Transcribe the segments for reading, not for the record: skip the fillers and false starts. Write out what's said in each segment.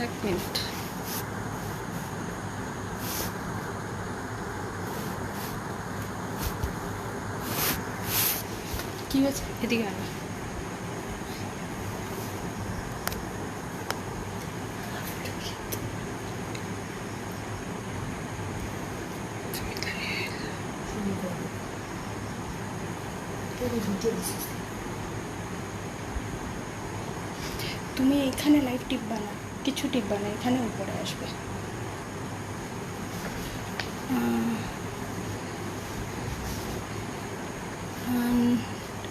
এক মিনিট। কি হয়েছে? এদিকে আনো। তুমি এখানে লাইট টিপবা না, কিছু টিপবা না, এখানে উপরে আসবে।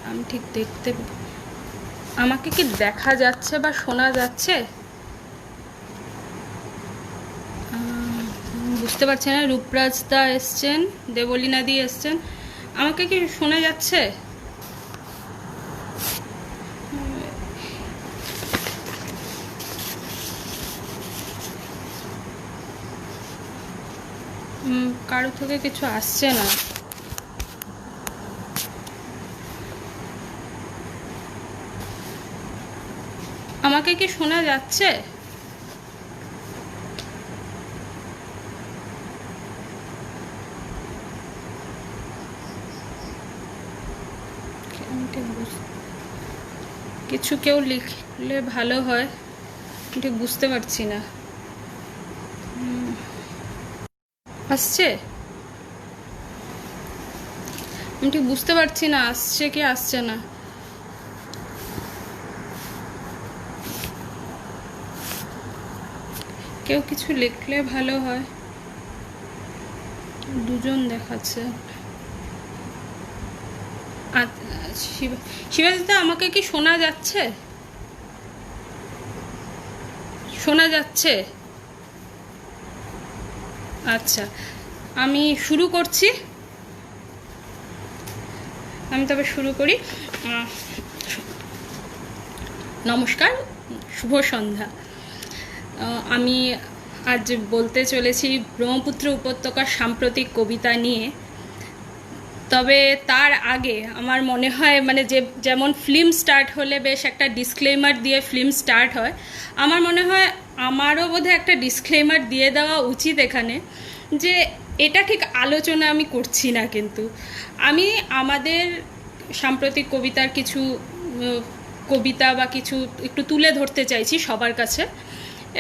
আমি ঠিক দেখতে, আমাকে কি দেখা যাচ্ছে বা শোনা যাচ্ছে বুঝতে পারছি না। রূপরাজ দা এসছেন, দেবলীনা দি এসছেন, আমাকে কি শোনা যাচ্ছে? কারো থেকে কিছু আসছে না। আমাকে কি শোনা যাচ্ছে? কিছু কেউ লিখলে ভালো হয়, ঠিক বুঝতে পারছি না। আসছে? আমি ঠিক বুঝতে পারছি না আসছে কি আসছে না। কেউ কিছু লিখলে ভালো হয়। দুজন দেখাচ্ছে। শিবাজিদা, আমাকে কি শোনা যাচ্ছে? শোনা যাচ্ছে? আচ্ছা, আমি শুরু করছি। আমি তবে শুরু করি। নমস্কার, শুভ সন্ধ্যা। আমি আজ বলতে চলেছি ব্রহ্মপুত্র উপত্যকার সাম্প্রতিক কবিতা নিয়ে। তবে তার আগে আমার মনে হয় মানে যেমন ফিল্ম স্টার্ট হলে বেশ একটা ডিসক্লেমার দিয়ে ফিল্ম স্টার্ট হয়, আমার মনে হয় আমারও বোধহয় একটা ডিসক্লেমার দিয়ে দেওয়া উচিত এখানে, যে এটা ঠিক আলোচনা আমি করছি না, কিন্তু আমি আমাদের সাম্প্রতিক কবিতার কিছু কবিতা বা কিছু একটু তুলে ধরতে চাইছি সবার কাছে,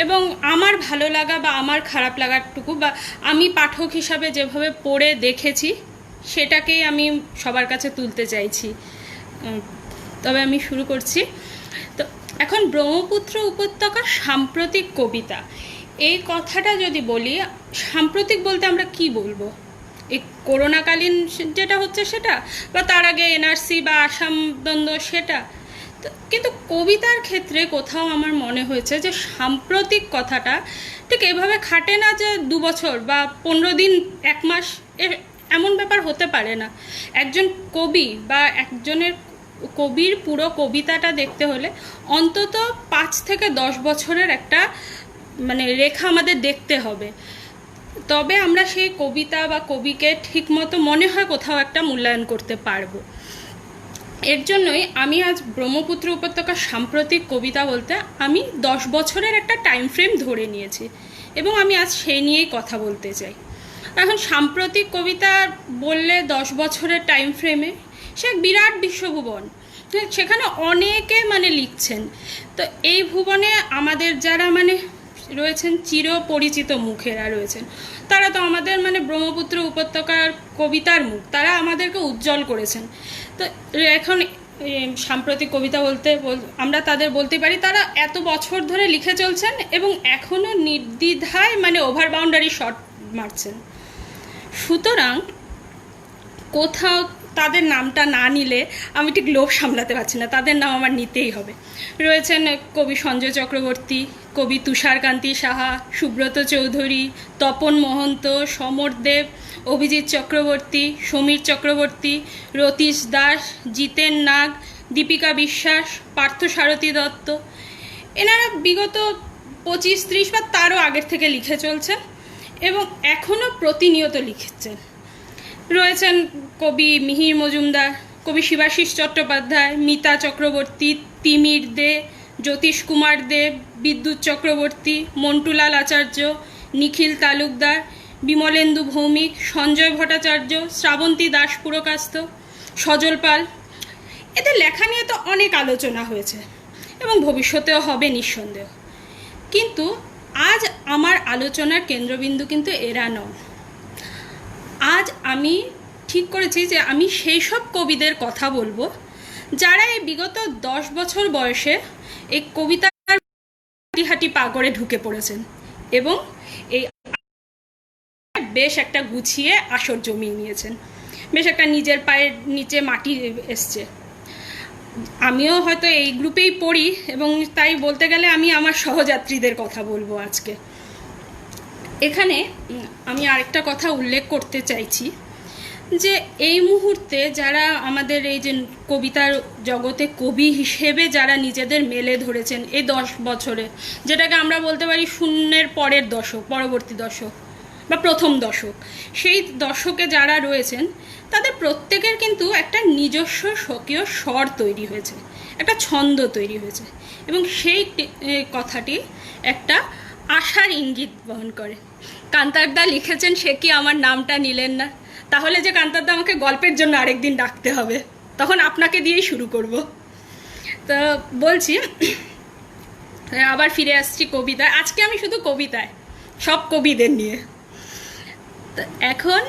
এবং আমার ভালো লাগা বা আমার খারাপ লাগারটুকু বা আমি পাঠক হিসাবে যেভাবে পড়ে দেখেছি সেটাকেই আমি সবার কাছে তুলতে চাইছি। তবে আমি শুরু করছি। তো এখন ব্রহ্মপুত্র উপত্যকার সাম্প্রতিক কবিতা, এই কথাটা যদি বলি, সাম্প্রতিক বলতে আমরা কি বলবো? এই করোনাকালীন যেটা হচ্ছে সেটা, বা তার আগে এনআরসি বা আসাম দ্বন্দ্ব সেটা। কিন্তু কবিতার ক্ষেত্রে কোথাও আমার মনে হয়েছে যে সাম্প্রতিক কথাটা ঠিক এভাবে খাটে না, যে 2 বছর বা 15 দিন, 1 মাস, এমন ব্যাপার হতে পারে না। একজন কবি বা একজনের কবির পুরো কবিতাটা দেখতে হলে অন্তত 5 থেকে 10 বছরের একটা মানে রেখা আমাদের দেখতে হবে, তবে আমরা সেই কবিতা বা কবিকে ঠিকমতো মনে হয় কোথাও একটা মূল্যায়ন করতে পারবো। এর জন্যই আমি আজ ব্রহ্মপুত্র উপত্যকার সাম্প্রতিক কবিতা বলতে আমি 10 বছরের একটা টাইম ফ্রেম ধরে নিয়েছি, এবং আমি আজ সেই নিয়েই কথা বলতে চাই। এখন সাম্প্রতিক কবিতা বললে 10 বছরের টাইম ফ্রেমে সে এক বিরাট বিশ্বভুবন, সেখানে অনেকে মানে লিখছেন। তো এই ভুবনে আমাদের যারা মানে রয়েছেন চিরপরিচিত মুখেরা রয়েছেন, তারা তো আমাদের মানে ব্রহ্মপুত্র উপত্যকার কবিতার মুখ, তারা আমাদেরকে উজ্জ্বল করেছেন। তো এখন সাম্প্রতিক কবিতা বলতে আমরা তাদের বলতে পারি তারা এত বছর ধরে লিখে চলছেন এবং এখনও নির্দ্বিধায় মানে ওভার বাউন্ডারি শট মারছেন। সুতরাং কোথাও তাদের নামটা না নিলে আমি ঠিক লোভ সামলাতে পারছি না, তাদের নাম আমার নিতেই হবে। রয়েছেন কবি সঞ্জয় চক্রবর্তী, কবি তুষারকান্তি সাহা, সুব্রত চৌধুরী, তপন মহন্ত, সমর দেব, অভিজিৎ চক্রবর্তী, সমীর চক্রবর্তী, রতীশ দাস, জিতেন নাগ, দীপিকা বিশ্বাস, পার্থসারথী দত্ত। এনারা বিগত 25-30 বা তারও আগের থেকে লিখে চলছেন এবং এখনও প্রতিনিয়ত লিখছেন। রয়েছেন কবি মিহির মজুমদার, কবি শিবাশিস চট্টোপাধ্যায়, মিতা চক্রবর্তী, তিমির দে, জ্যোতিষ কুমার দেব, বিদ্যুৎ চক্রবর্তী, মন্টুলাল আচার্য, নিখিল তালুকদার, বিমলেন্দু ভৌমিক, সঞ্জয় ভট্টাচার্য, শ্রাবন্তী দাস পুরকাস্ত, সজল পাল। এদের লেখা নিয়ে তো অনেক আলোচনা হয়েছে এবং ভবিষ্যতেও হবে নিঃসন্দেহ, কিন্তু আজ আমার আলোচনার কেন্দ্রবিন্দু কিন্তু এরা নন। আজ আমি ঠিক করেছি যে আমি সেই সব কবিদের কথা বলবো যারা এই বিগত 10 বছর বয়সে এই কবিতার হাঁটি পা করে ঢুকে পড়েছেন এবং এই বেশ একটা গুছিয়ে আসর জমিয়ে নিয়েছেন, বেশ একটা নিজের পায়ের নিচে মাটি এসছে। আমিও হয়তো এই গ্রুপেই পড়ি এবং তাই বলতে গেলে আমি আমার সহযাত্রীদের কথা বলবো আজকে। এখানে আমি আরেকটা কথা উল্লেখ করতে চাইছি যে এই মুহূর্তে যারা আমাদের এই যে কবিতার জগতে কবি হিসেবে যারা নিজেদের মেলে ধরেছেন এই 10 বছরে, যেটাকে আমরা বলতে পারি শূন্যের পরের দশক, পরবর্তী দশক বা প্রথম দশক, সেই দশকে যারা রয়েছেন তাদের প্রত্যেকের কিন্তু একটা নিজস্ব স্বকীয় স্বর তৈরি হয়েছে, একটা ছন্দ তৈরি হয়েছে এবং সেই কথাটি একটা আশার ইঙ্গিত বহন করে। কান্তারদা লিখেছেন, সে কি আমার নামটা নিলেন না? তাহলে যে কান্তারদা আমাকে গল্পের জন্য আরেকদিন ডাকতে হবে, তখন আপনাকে দিয়েই শুরু করব। তো বলছি, আবার ফিরে আসছি কবিতায়। আজকে আমি শুধু কবিতায়, সব কবিদের নিয়ে। তো এখন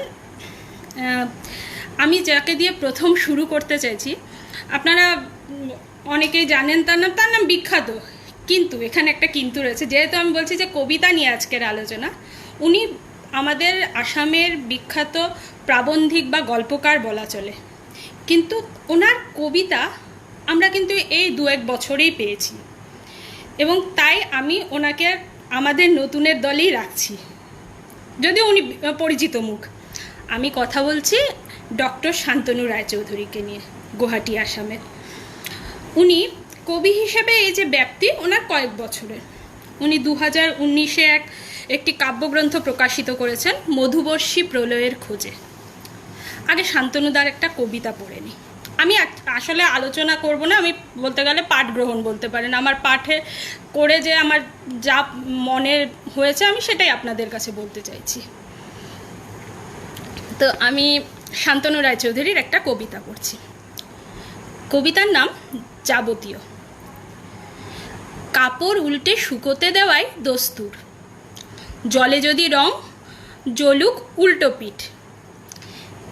আমি যাকে দিয়ে প্রথম শুরু করতে চাইছি, আপনারা অনেকেই জানেন, তার নাম বিখ্যাত, কিন্তু এখানে একটা কিন্তু রয়েছে। যেহেতু আমি বলছি যে কবিতা নিয়ে আজকের আলোচনা, উনি আমাদের আসামের বিখ্যাত প্রাবন্ধিক বা গল্পকার বলা চলে, কিন্তু ওনার কবিতা আমরা কিন্তু এই 2-1 বছরেই পেয়েছি এবং তাই আমি ওনাকে আমাদের নতুনের দলেই রাখছি, যদিও উনি পরিচিত মুখ। আমি কথা বলছি ডক্টর শান্তনু রায়চৌধুরীকে নিয়ে, গুয়াহাটি, আসামের। উনি কবি হিসেবে এই যে ব্যাপ্তি ওনার কয়েক বছরের। উনি 2019-এ একটি কাব্যগ্রন্থ প্রকাশিত করেছেন, মধুবর্ষী প্রলয়ের খোঁজে। আগে শান্তনুদার একটা কবিতা পড়ে নিই। আমি আসলে আলোচনা করব না, আমি বলতে গেলে পাঠ গ্রহণ বলতে পারেন। আমার পাঠে করে যে আমার যা মনে হয়েছে আমি সেটাই আপনাদের কাছে বলতে চাইছি। তো আমি শান্তনু রায়চৌধুরীর একটা কবিতা পড়ছি। কবিতার নাম যাবতীয়। কাপড় উল্টে শুকোতে দেওয়াই দস্তুর, জলে যদি রং জ্বলুক উল্টো পিঠ,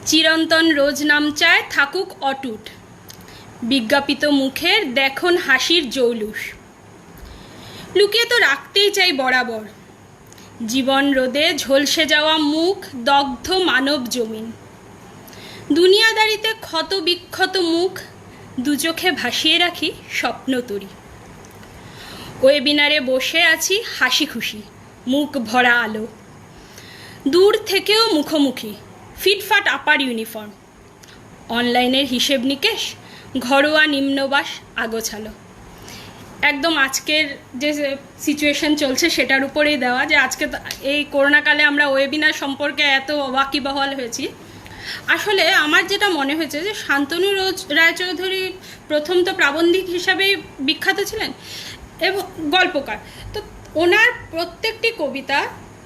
চিরন্তন রোজ নাম চায় থাকুক অটুট, বিজ্ঞাপিত মুখের দেখুন হাসির জৌলুস, লুকিয়ে তো রাখতেই চাই বরাবর, জীবন রোদে ঝলসে যাওয়া মুখ দগ্ধ মানব জমিন, দুনিয়াদারিতে ক্ষত বিক্ষত মুখ দু চোখে ভাসিয়ে রাখি স্বপ্ন তরি, ওয়েবিনারে বসে আছি হাসি খুশি মুখ ভরা আলো, দূর থেকেও মুখোমুখি ফিটফাট আপার ইউনিফর্ম, অনলাইনের হিসেব নিকেশ ঘরোয়া নিম্নবাস আগোছালো। একদম আজকের যে সিচুয়েশন চলছে সেটার উপরেই দেওয়া, যে আজকে এই করোনাকালে আমরা ওয়েবিনার সম্পর্কে এত ওয়াকিবহাল হয়েছি। আসলে আমার যেটা মনে হয়েছে যে শান্তনু রায়চৌধুরী প্রথম তো প্রাবন্ধিক হিসাবেই বিখ্যাত ছিলেন এবং গল্পকার। তো ওনার প্রত্যেকটি কবিতা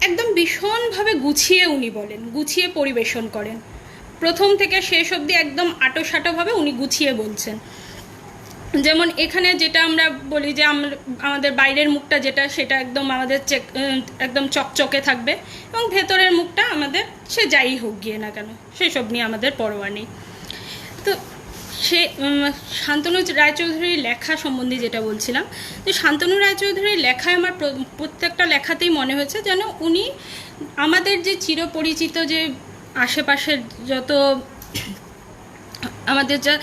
একদম ভীষণভাবে গুছিয়ে উনি বলেন, গুছিয়ে পরিবেশন করেন, প্রথম থেকে শেষ অবধি একদম আটোসাটোভাবে উনি গুছিয়ে বলছেন। যেমন এখানে যেটা আমরা বলি যে আমাদের বাইরের মুখটা যেটা, সেটা একদম আমাদের একদম চকচকে থাকবে এবং ভেতরের মুখটা আমাদের সে যাই হোক গিয়ে না কেন সেসব নিয়ে আমাদের পরোয়া নেই। তো সে শান্তনু রায়চৌধুরীর লেখা সম্বন্ধে যেটা বলছিলাম, যে শান্তনু রায়চৌধুরীর লেখায় আমার প্রত্যেকটা লেখাতেই মনে হয়েছে যেন উনি আমাদের যে চিরপরিচিত যে আশেপাশের যত আমাদের যা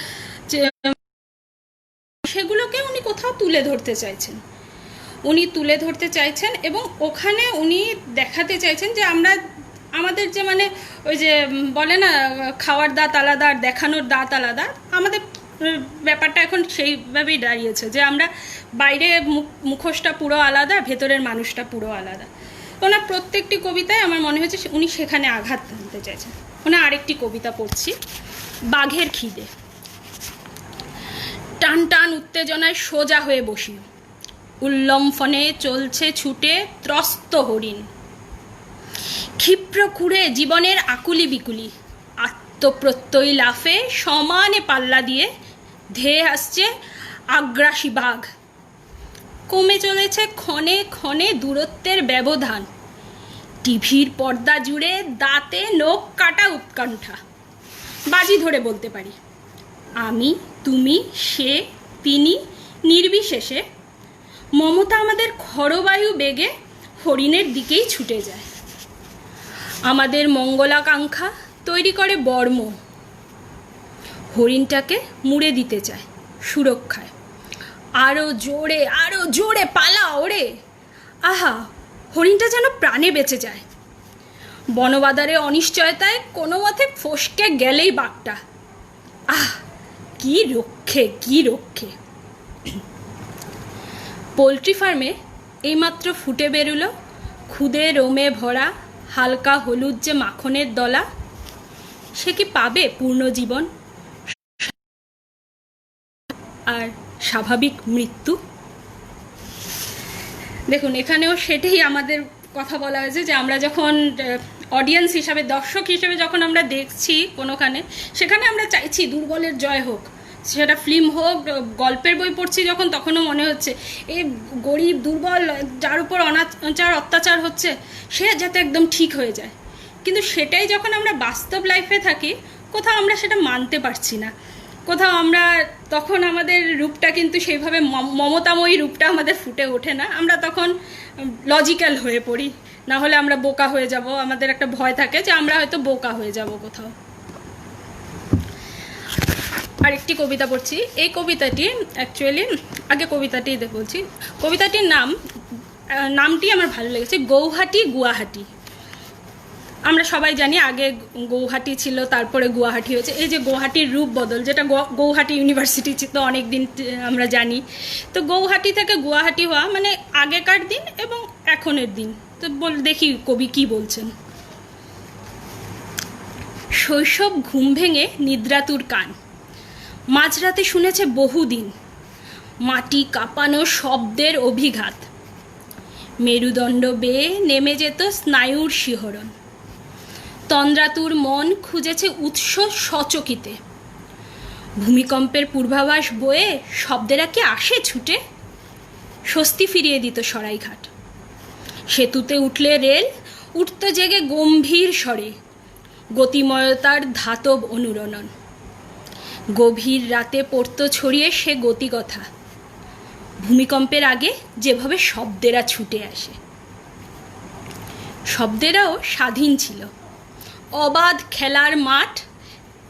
সেগুলোকে উনি কোথাও তুলে ধরতে চাইছেন এবং ওখানে উনি দেখাতে চাইছেন যে আমরা আমাদের যে মানে ওই যে বলে না খাওয়ার দাঁত আলাদা আর দেখানোর দাঁত আলাদা, আমাদের ব্যাপারটা এখন সেইভাবেই দাঁড়িয়েছে যে আমরা বাইরে মুখোশটা পুরো আলাদা, ভেতরের মানুষটা পুরো আলাদা। ওনার প্রত্যেকটি কবিতায় আমার মনে হয়েছে উনি সেখানে আঘাত আনতে চাইছেন। ওনার আরেকটি কবিতা পড়ছি, বাঘের খিদে। টান টান উত্তেজনায় সোজা হয়ে বসি, উল্লম্ফনে চলছে ছুটে ত্রস্ত হরিণ। ক্ষিপ্র খুঁড়ে জীবনের আকুলি বিকুলি, আত্মপ্রত্যয়ী লাফে সমানে পাল্লা দিয়ে ধেয়ে আসছে আগ্রাসী বাঘ। কমে চলেছে ক্ষণে ক্ষণে দূরত্বের ব্যবধান। টিভির পর্দা জুড়ে দাঁতে নখ কাটা উৎকণ্ঠা। বাজি ধরে বলতে পারি, আমি, তুমি, সে, তিনি নির্বিশেষে মমতা আমাদের খরবায়ু বেগে হরিণের দিকেই ছুটে যায়। আমাদের মঙ্গলাকাঙ্ক্ষা তৈরি করে বর্ম, হরিণটাকে মুড়ে দিতে চায় সুরক্ষায়। আরো জোরে পালা ওরে। আহা, হরিণটা যেন প্রাণে বেঁচে যায়। বনবাদারে অনিশ্চয়তায় কোনো মতে ফসকে গেলেই বাঘটা। আহ, কি রক্ষে। পোলট্রি ফার্মে এইমাত্র ফুটে বেরুলো খুদে রোমে ভরা হালকা হলুদ যে মাখনের দলা, সে কি পাবে পূর্ণ জীবন আর স্বাভাবিক মৃত্যু? দেখুন, এখানেও সেটাই আমাদের কথা বলা হয়েছে যে আমরা যখন অডিয়েন্স হিসাবে, দর্শক হিসেবে যখন আমরা দেখছি কোনোখানে, সেখানে আমরা চাইছি দুর্বলের জয় হোক। সেটা ফিল্ম হোক, গল্পের বই পড়ছি যখন, তখনও মনে হচ্ছে এই গরিব দুর্বল যার উপর অনাচার অত্যাচার হচ্ছে সে যাতে একদম ঠিক হয়ে যায়। কিন্তু সেটাই যখন আমরা বাস্তব লাইফে থাকি, কোথাও আমরা সেটা মানতে পারছি না। কোথাও আমরা তখন আমাদের রূপটা কিন্তু সেইভাবে মমতাময়ী রূপটা আমাদের ফুটে ওঠে না। আমরা তখন লজিক্যাল হয়ে পড়ি, না হলে আমরা বোকা হয়ে যাব। আমাদের একটা ভয় থাকে যে আমরা হয়তো বোকা হয়ে যাব কোথাও। আরেকটি কবিতা পড়ছি। এই কবিতাটি অ্যাকচুয়ালি, আগে কবিতাটি বলছি। কবিতাটির নামটি আমার ভালো লেগেছে, গৌহাটি গুয়াহাটি। আমরা সবাই জানি আগে গৌহাটি ছিল, তারপরে গুয়াহাটি হয়েছে। এই যে গৌহাটির রূপ বদল, যেটা গৌহাটি ইউনিভার্সিটি তো অনেক দিন আমরা জানি। তো গৌহাটি থেকে গুয়াহাটি হওয়া মানে আগেকার দিন এবং এখনের দিন। তো দেখি কবি কি বলছেন। শৈশব ঘুম ভেঙে নিদ্রাতুর কান, মাঝরাতে শুনেছে বহুদিন মাটি কাঁপানো শব্দের অভিঘাত। মেরুদণ্ড বেয়ে নেমে যেত স্নায়ুর শিহরণ। তন্দ্রাতুর মন খুঁজেছে উৎস সচকিতে। ভূমিকম্পের পূর্বাভাস বয়ে শব্দেরা কি আসে ছুটে? স্বস্তি ফিরিয়ে দিত সরাইঘাট। সেতুতে উঠলে রেল উঠত জেগে গম্ভীর স্বরে, গতিময়তার ধাতব অনুরণন। গভীর রাতে পড়তো ছড়িয়ে সে গতিকথা, ভূমিকম্পের আগে যেভাবে শব্দেরা ছুটে আসে। শব্দেরাও স্বাধীন ছিল, অবাধ খেলার মাঠ,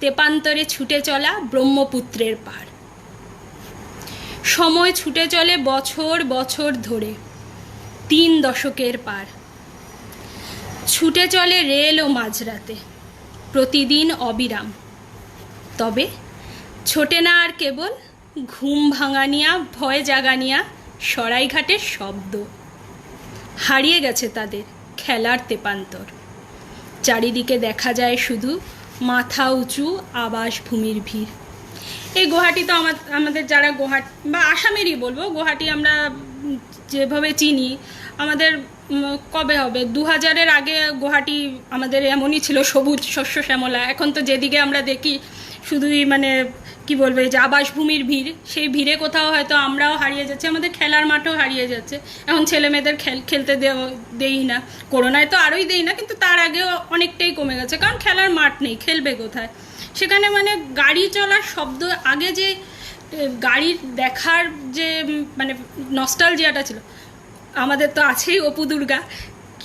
তেপান্তরে ছুটে চলা ব্রহ্মপুত্রের পাড়। সময় ছুটে চলে বছর বছর ধরে, 3 দশকের পার। ছুটে চলে রেল ও মাঝরাতে, প্রতিদিন অবিরাম। তবে ছোটে না আর কেবল ঘুম ভাঙানিয়া ভয় জাগানিয়া সরাইঘাটের শব্দ। হারিয়ে গেছে তাদের খেলার তেপান্তর। চারিদিকে দেখা যায় শুধু মাথা উঁচু আবাসভূমির ভিড়। এই গুয়াহাটি তো আমাদের যারা গুয়াহাটি বা আসামেরই বলবো, গুয়াহাটি আমরা যেভাবে চিনি, আমাদের কবে হবে 2000-এর আগে গুয়াহাটি আমাদের এমনই ছিল, সবুজ শস্য শ্যামলা। এখন তো যেদিকে আমরা দেখি শুধুই মানে কি বলবো, এই যে আবাসভূমির ভিড়, সেই ভিড়ে কোথাও হয়তো আমরাও হারিয়ে যাচ্ছি, আমাদের খেলার মাঠও হারিয়ে যাচ্ছে। এখন ছেলে মেয়েদের খেলতে দেই না, করোনায় তো আরোই দেই না, কিন্তু তার আগেও অনেকটাই কমে গেছে, কারণ খেলার মাঠ নেই, খেলবে কোথায়? সেখানে মানে গাড়ি চলার শব্দ, আগে যে গাড়ি দেখার যে মানে নস্টালজিয়াটা ছিল, আমাদের তো আছেই অপু দুর্গা,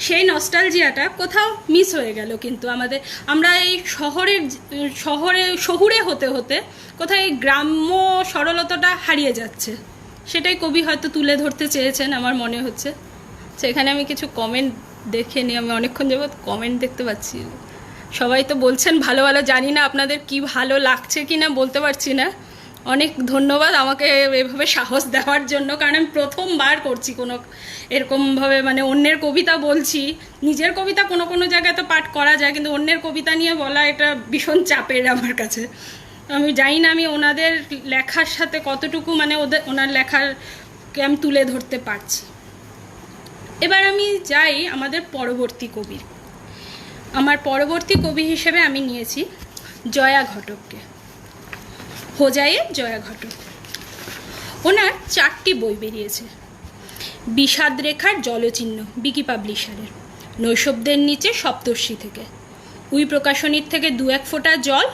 সেই নস্টালজিয়াটা কোথাও মিস হয়ে গেল। কিন্তু আমরা এই শহুরে হতে হতে কোথাও এই গ্রাম্য সরলতাটা হারিয়ে যাচ্ছে। সেটাই কবি হয়তো তুলে ধরতে চেয়েছেন আমার মনে হচ্ছে। সেখানে আমি কিছু কমেন্ট দেখে নিই, আমি অনেকক্ষণ যাবৎ কমেন্ট দেখতে পাচ্ছি। সবাই তো বলছেন ভালো ভালো, জানি না আপনাদের কি ভালো লাগছে কি না বলতে পারছি না। অনেক ধন্যবাদ আমাকে এভাবে সাহস দেওয়ার জন্য, কারণ আমি প্রথমবার করছি কোনো এরকমভাবে, মানে অন্যের কবিতা বলছি। নিজের কবিতা কোনো কোনো জায়গায় তো পাঠ করা যায়, কিন্তু অন্যের কবিতা নিয়ে বলা এটা ভীষণ চাপের আমার কাছে। আমি জানি না আমি ওনাদের লেখার সাথে কতটুকু মানে ওনার লেখার আমি তুলে ধরতে পারছি। এবার আমি যাই আমাদের পরবর্তী কবির। আমার পরবর্তী কবি হিসেবে আমি নিয়েছি জয়া ঘটককে, হোজাইয়ের জয়া ঘটক। ওনার 4টি বই বেরিয়েছে। বিষাদ রেখার জলচিহ্ন বিকি পাবলিশারের, নৈশব্দের নিচে সপ্তর্ষি থেকে, উই প্রকাশনীর থেকে 2-1 ফোঁটা জল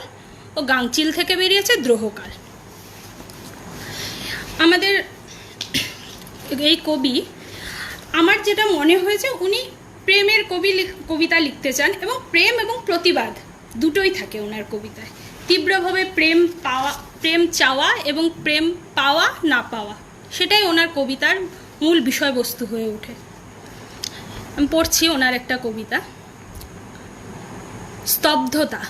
ও গাংচিল থেকে বেরিয়েছে দ্রোহকাল। আমাদের এই কবি, আমার যেটা মনে হয়েছে উনি প্রেমের কবিতা লিখতে চান, এবং প্রেম এবং প্রতিবাদ দুটোই থাকে ওনার কবিতায়। তীব্রভাবে প্রেম চাওয়া এবং প্রেম পাওয়া না পাওয়া, সেটাই ওনার কবিতার মূল বিষয়বস্তু হয়ে ওঠে। আমি পড়ছি ওনার একটা কবিতা, স্তব্ধতা।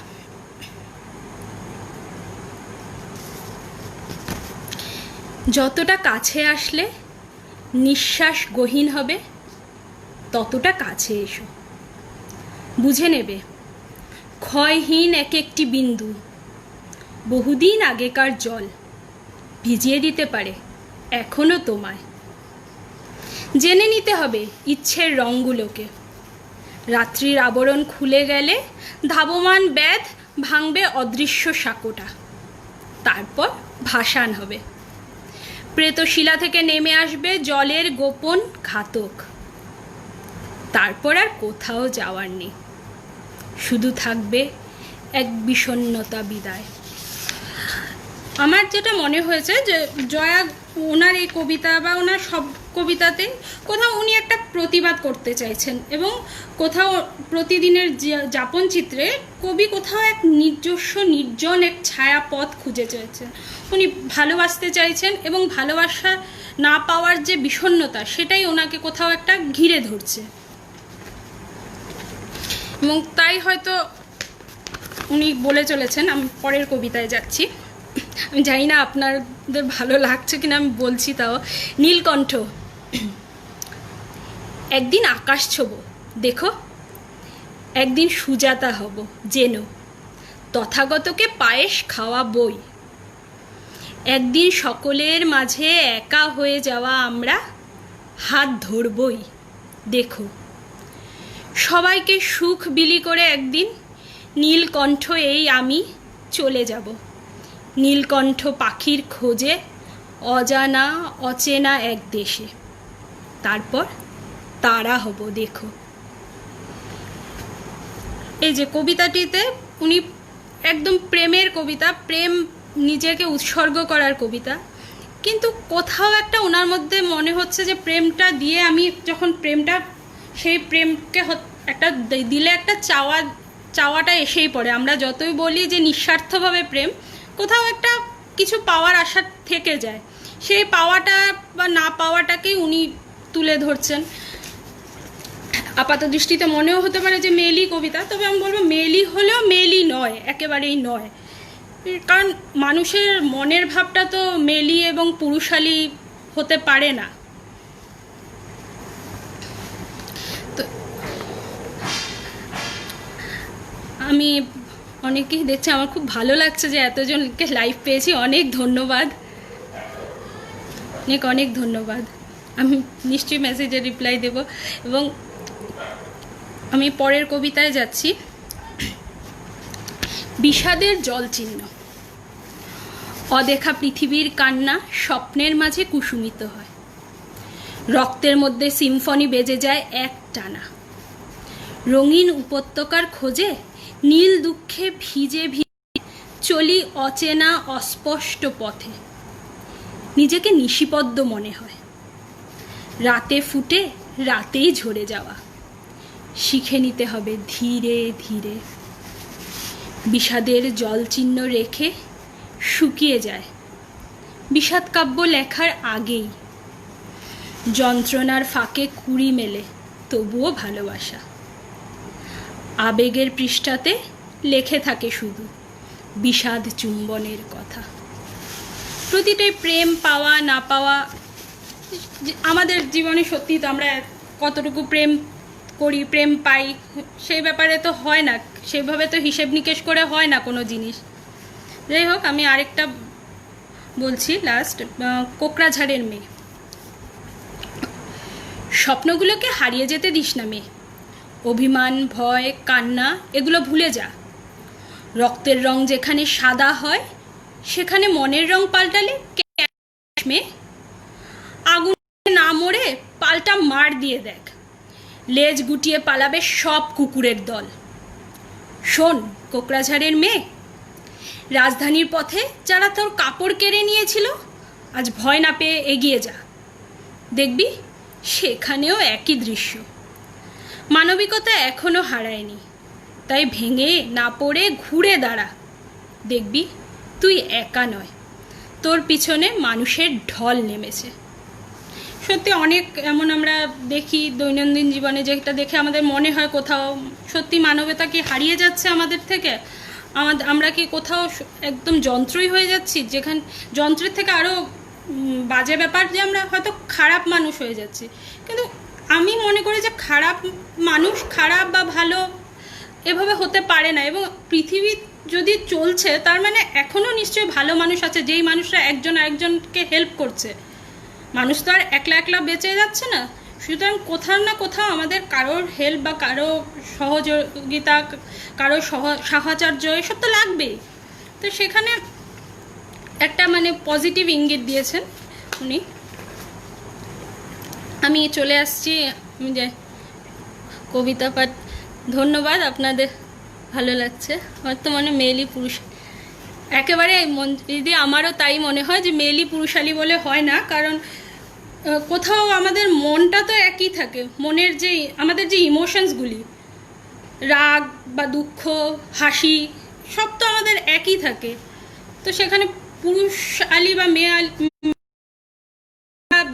যতটা কাছে আসলে নিঃশ্বাস গহীন হবে, ততটা কাছে এসো। বুঝে নেবে ক্ষয়হীন এক একটি বিন্দু বহুদিন আগেকার জল ভিজিয়ে দিতে পারে এখনো তোমায়। জেনে নিতে হবে ইচ্ছের রঙগুলোকে। রাত্রির আবরণ খুলে গেলে ধাবমান ব্যাধ ভাঙবে অদৃশ্য সাঁকোটা, তারপর ভাসান হবে। প্রেতশিলা থেকে নেমে আসবে জলের গোপন ঘাতক, তারপর আর কোথাও যাওয়ার নেই, শুধু থাকবে এক বিষণ্ণতা বিদায়। আমার যেটা মনে হয়েছে যে জয়া ওনার এই কবিতা বা ওনার সব কবিতাতে কোথাও উনি একটা প্রতিবাদ করতে চাইছেন, এবং কোথাও প্রতিদিনের যাপন চিত্রে কবি কোথাও এক নিজস্ব নির্জন এক ছায়াপথ খুঁজে চাইছেন। উনি ভালোবাসতে চাইছেন, এবং ভালোবাসা না পাওয়ার যে বিষণ্ণতা, সেটাই ওনাকে কোথাও একটা ঘিরে ধরছে, এবং তাই হয়তো উনি বলে চলেছেন। আমি পরের কবিতায় যাচ্ছি। আমি জানি না আপনাদের ভালো লাগছে কিনা, আমি বলছি তাও। নীলকণ্ঠ। একদিন আকাশ ছোবো দেখো, একদিন সুজাতা হব যেন, তথাগতকে পায়েস খাওয়া বই। একদিন সকলের মাঝে একা হয়ে যাওয়া আমরা হাত ধরবই দেখো। সবাইকে সুখ বিলি করে একদিন নীলকণ্ঠ এই আমি চলে যাব। নীলকণ্ঠ পাখির খোঁজে অজানা অচেনা এক দেশে, তারপর তারা হব দেখো। এই যে কবিতাটিতে উনি একদম প্রেমের কবিতা, প্রেম নিজেকে উৎসর্গ করার কবিতা, কিন্তু কোথাও একটা ওনার মধ্যে মনে হচ্ছে যে প্রেমটা দিয়ে আমি যখন সেই প্রেমকে একটা দিলে একটা চাওয়াটা এসেই পড়ে। আমরা যতই বলি যে নিঃস্বার্থভাবে প্রেম, কোথাও একটা কিছু পাওয়ার আশা থেকে যায়। সেই পাওয়াটা বা না পাওয়াটাকেই উনি তুলে ধরছেন। আপাত দৃষ্টিতে মনেও হতে পারে যে মেলি কবিতা, তবে আমি বলবো মেলি হলেও মেলি নয়, একেবারেই নয়। কারণ মানুষের মনের ভাবটা তো মেলি এবং পুরুষালী হতে পারে না। তো আমি অনেকেই দেখছি, আমার খুব ভালো লাগছে যে এতজনকে লাইভ পেয়েছি। অনেক ধন্যবাদ, অনেক ধন্যবাদ। আমি নিশ্চয়ই মেসেজে রিপ্লাই দেব। এবং আমি পরের কবিতায় যাচ্ছি, বিষাদের জলচিহ্ন। অদেখা পৃথিবীর কান্না স্বপ্নের মাঝে কুসুমিত হয়, রক্তের মধ্যে সিম্ফনি বেজে যায় এক টানা। রঙিন উপত্যকার খোঁজে নীল দুঃখে ভিজে ভিজে চলি অচেনা অস্পষ্ট পথে। নিজেকে নিশিপদ্ম মনে হয়, রাতে ফুটে রাতেই ঝরে যাওয়া। শিখে নিতে হবে ধীরে ধীরে। বিষাদের জলচিহ্ন রেখে শুকিয়ে যায় বিষাদ কাব্য লেখার আগেই। যন্ত্রণার ফাঁকে কুড়ি মেলে তবুও ভালোবাসা। আবেগের পৃষ্ঠাতে লেখে থাকে শুধু বিষাদ চুম্বনের কথা। প্রতিটাই প্রেম পাওয়া না পাওয়া, আমাদের জীবনে সত্যি তো আমরা কতটুকু প্রেম করি, প্রেম পাই, সেই ব্যাপারে তো হয় না, সেইভাবে তো হিসেব নিকেশ করে হয় না কোনো জিনিস। যাই হোক, আমি আরেকটা বলছি লাস্ট, কোকড়াঝাড়ের মেয়ে। স্বপ্নগুলোকে হারিয়ে যেতে দিস না মেয়ে। অভিমান, ভয়, কান্না এগুলো ভুলে যা। রক্তের রং যেখানে সাদা হয় সেখানে মনের রং পাল্টালে মেয়ে। আগুন না মরে পাল্টা মার দিয়ে দেখ, লেজ গুটিয়ে পালাবে সব কুকুরের দল। শোন কোকড়াঝাড়ের মেয়ে, রাজধানীর পথে যারা তোর কাপড় কেড়ে নিয়েছিল আজ ভয় না পেয়ে এগিয়ে যা, দেখবি সেখানেও একই দৃশ্য। মানবিকতা এখনো হারায়নি, তাই ভেঙে না পড়ে ঘুরে দাঁড়া, দেখবি তুই একা নয়, তোর পিছনে মানুষের ঢল নেমেছে। সত্যি অনেক এমন আমরা দেখি দৈনন্দিন জীবনে, যেটা দেখে আমাদের মনে হয় কোথাও সত্যি মানবতা কি হারিয়ে যাচ্ছে আমাদের থেকে। আমরা কি কোথাও একদম যন্ত্রই হয়ে যাচ্ছি, যেখানে যন্ত্রের থেকে আরও বাজে ব্যাপার যে আমরা হয়তো খারাপ মানুষ হয়ে যাচ্ছি। কিন্তু আমি মনে করি যে খারাপ মানুষ খারাপ বা ভালো এভাবে হতে পারে না, এবং পৃথিবী যদি চলছে তার মানে এখনও নিশ্চয়ই ভালো মানুষ আছে, যেই মানুষরা একজন আরেকজনকে হেল্প করছে। মানুষ তো আর একলা একলা বেঁচে যাচ্ছে না, সুতরাং কোথাও না কোথাও আমাদের কারোর হেল্প বা কারো সহযোগিতা, কারো সাহচর্য এসব তো লাগবেই। তো সেখানে একটা মানে পজিটিভ ইঙ্গিত দিয়েছেন উনি। আমি চলে আসছি যে কবিতা পাঠ। ধন্যবাদ, আপনাদের ভালো লাগছে। বর্তমানে মেয়েলি পুরুষ একেবারে দিদি, আমারও তাই মনে হয় যে মেয়েলি পুরুষালী বলে হয় না, কারণ কোথাও আমাদের মনটা তো একই থাকে। মনের যে আমাদের যে ইমোশনসগুলি, রাগ বা দুঃখ, হাসি, সব তো আমাদের একই থাকে। তো সেখানে পুরুষালী বা মেয়ে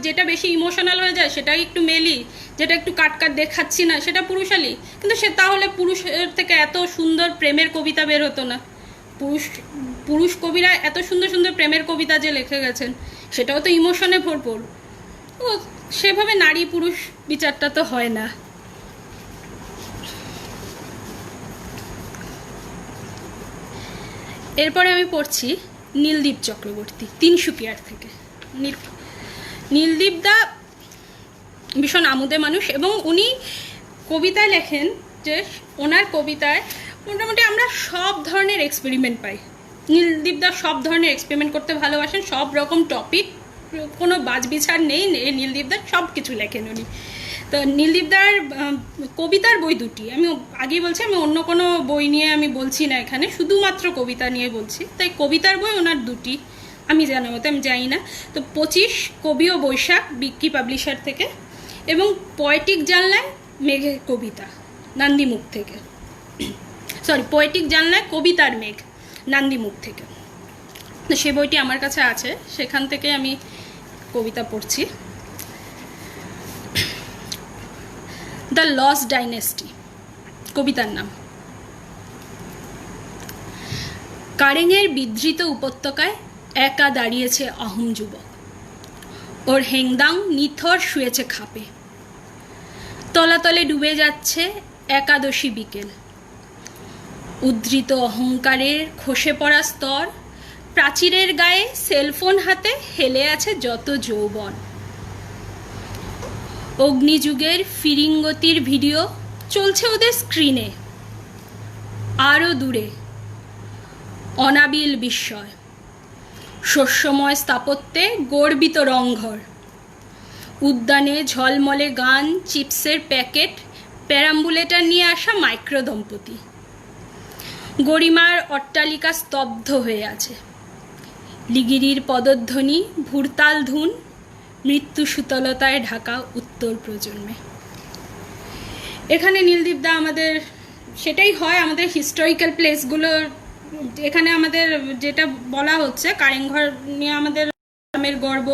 যেটা বেশি ইমোশনাল হয়ে যায় সেটাই একটু মেলি, যেটা একটু কাটকাট দেখাচ্ছি না সেটা পুরুষালী। কিন্তু সে তাহলে পুরুষের থেকে এত সুন্দর প্রেমের কবিতা বের হতো না। পুরুষ কবিরা এত সুন্দর সুন্দর প্রেমের কবিতা যে লিখে গেছেন সেটাও তো ইমোশনে ভরপুর। ও সেভাবে নারী পুরুষ বিচারটা তো হয় না। এরপরে আমি পড়ছি নীলদীপ চক্রবর্তী, তিনসুকিয়ার থেকে। নীলদীপ দা ভীষণ আমোদে মানুষ, এবং উনি কবিতায় লেখেন যে ওনার কবিতায় মোটামুটি আমরা সব ধরনের এক্সপেরিমেন্ট পাই। নীলদীপ দা সব ধরনের এক্সপেরিমেন্ট করতে ভালোবাসেন, সব রকম টপিক, কোনো বাজবিছাড় নেই। নীলদীপ দা সব কিছু লেখেন উনি। তো নীলদীপ দার কবিতার বই দুটি, আমি আগেই বলছি আমি অন্য কোনো বই নিয়ে আমি বলছি না, এখানে শুধুমাত্র কবিতা নিয়ে বলছি। তাই কবিতার বই ওনার দুটি, আমি জানার মতো আমি জানি না। তো 25 কবি ও বৈশাখ বিক্কি পাবলিশার থেকে, এবং পোয়েটিক জানলায় মেঘের কবিতা নান্দিমুখ থেকে, পোয়েটিক জানলায় কবিতার মেঘ নান্দিমুখ থেকে। তো সে বইটি আমার কাছে আছে, সেখান থেকে আমি কবিতা পড়ছি। দ্য লস্ট ডাইনেস্টি কবিতার নাম। কারেঙের বিধৃত উপত্যকায় একা দাঁড়িয়েছে অহম যুবক, ওর হেংদাং নিথর শুয়েছে খাপে। তলাতলে ডুবে যাচ্ছে একাদশী বিকেল। উদ্ধৃত অহংকারের খসে পড়া স্তর, প্রাচীরের গায়ে সেলফোন হাতে হেলে আছে যত যৌবন। অগ্নিযুগের ফিরিঙ্গতির ভিডিও চলছে ওদের স্ক্রিনে। আরও দূরে অনাবিল বিস্ময়, শস্যময় স্থাপত্যে গর্বিত রংঘর, উদ্যানে ঝলমলে গান, চিপসের প্যাকেট, প্যারাম্বুলেটার নিয়ে আসা মাইক্রো দম্পতি। গরিমার অট্টালিকা স্তব্ধ হয়ে আছে। লিগিরির পদধ্বনি, ভুরতাল ধুন, মৃত্যু সুতলতায় ঢাকা উত্তর প্রজন্মে। এখানে নীলদীপ দা আমাদের সেটাই হয়, আমাদের হিস্টোরিক্যাল প্লেসগুলোর এখানে আমাদের যেটা বলা হচ্ছে কারেংঘর নিয়ে আমাদের গ্রামের গর্ব,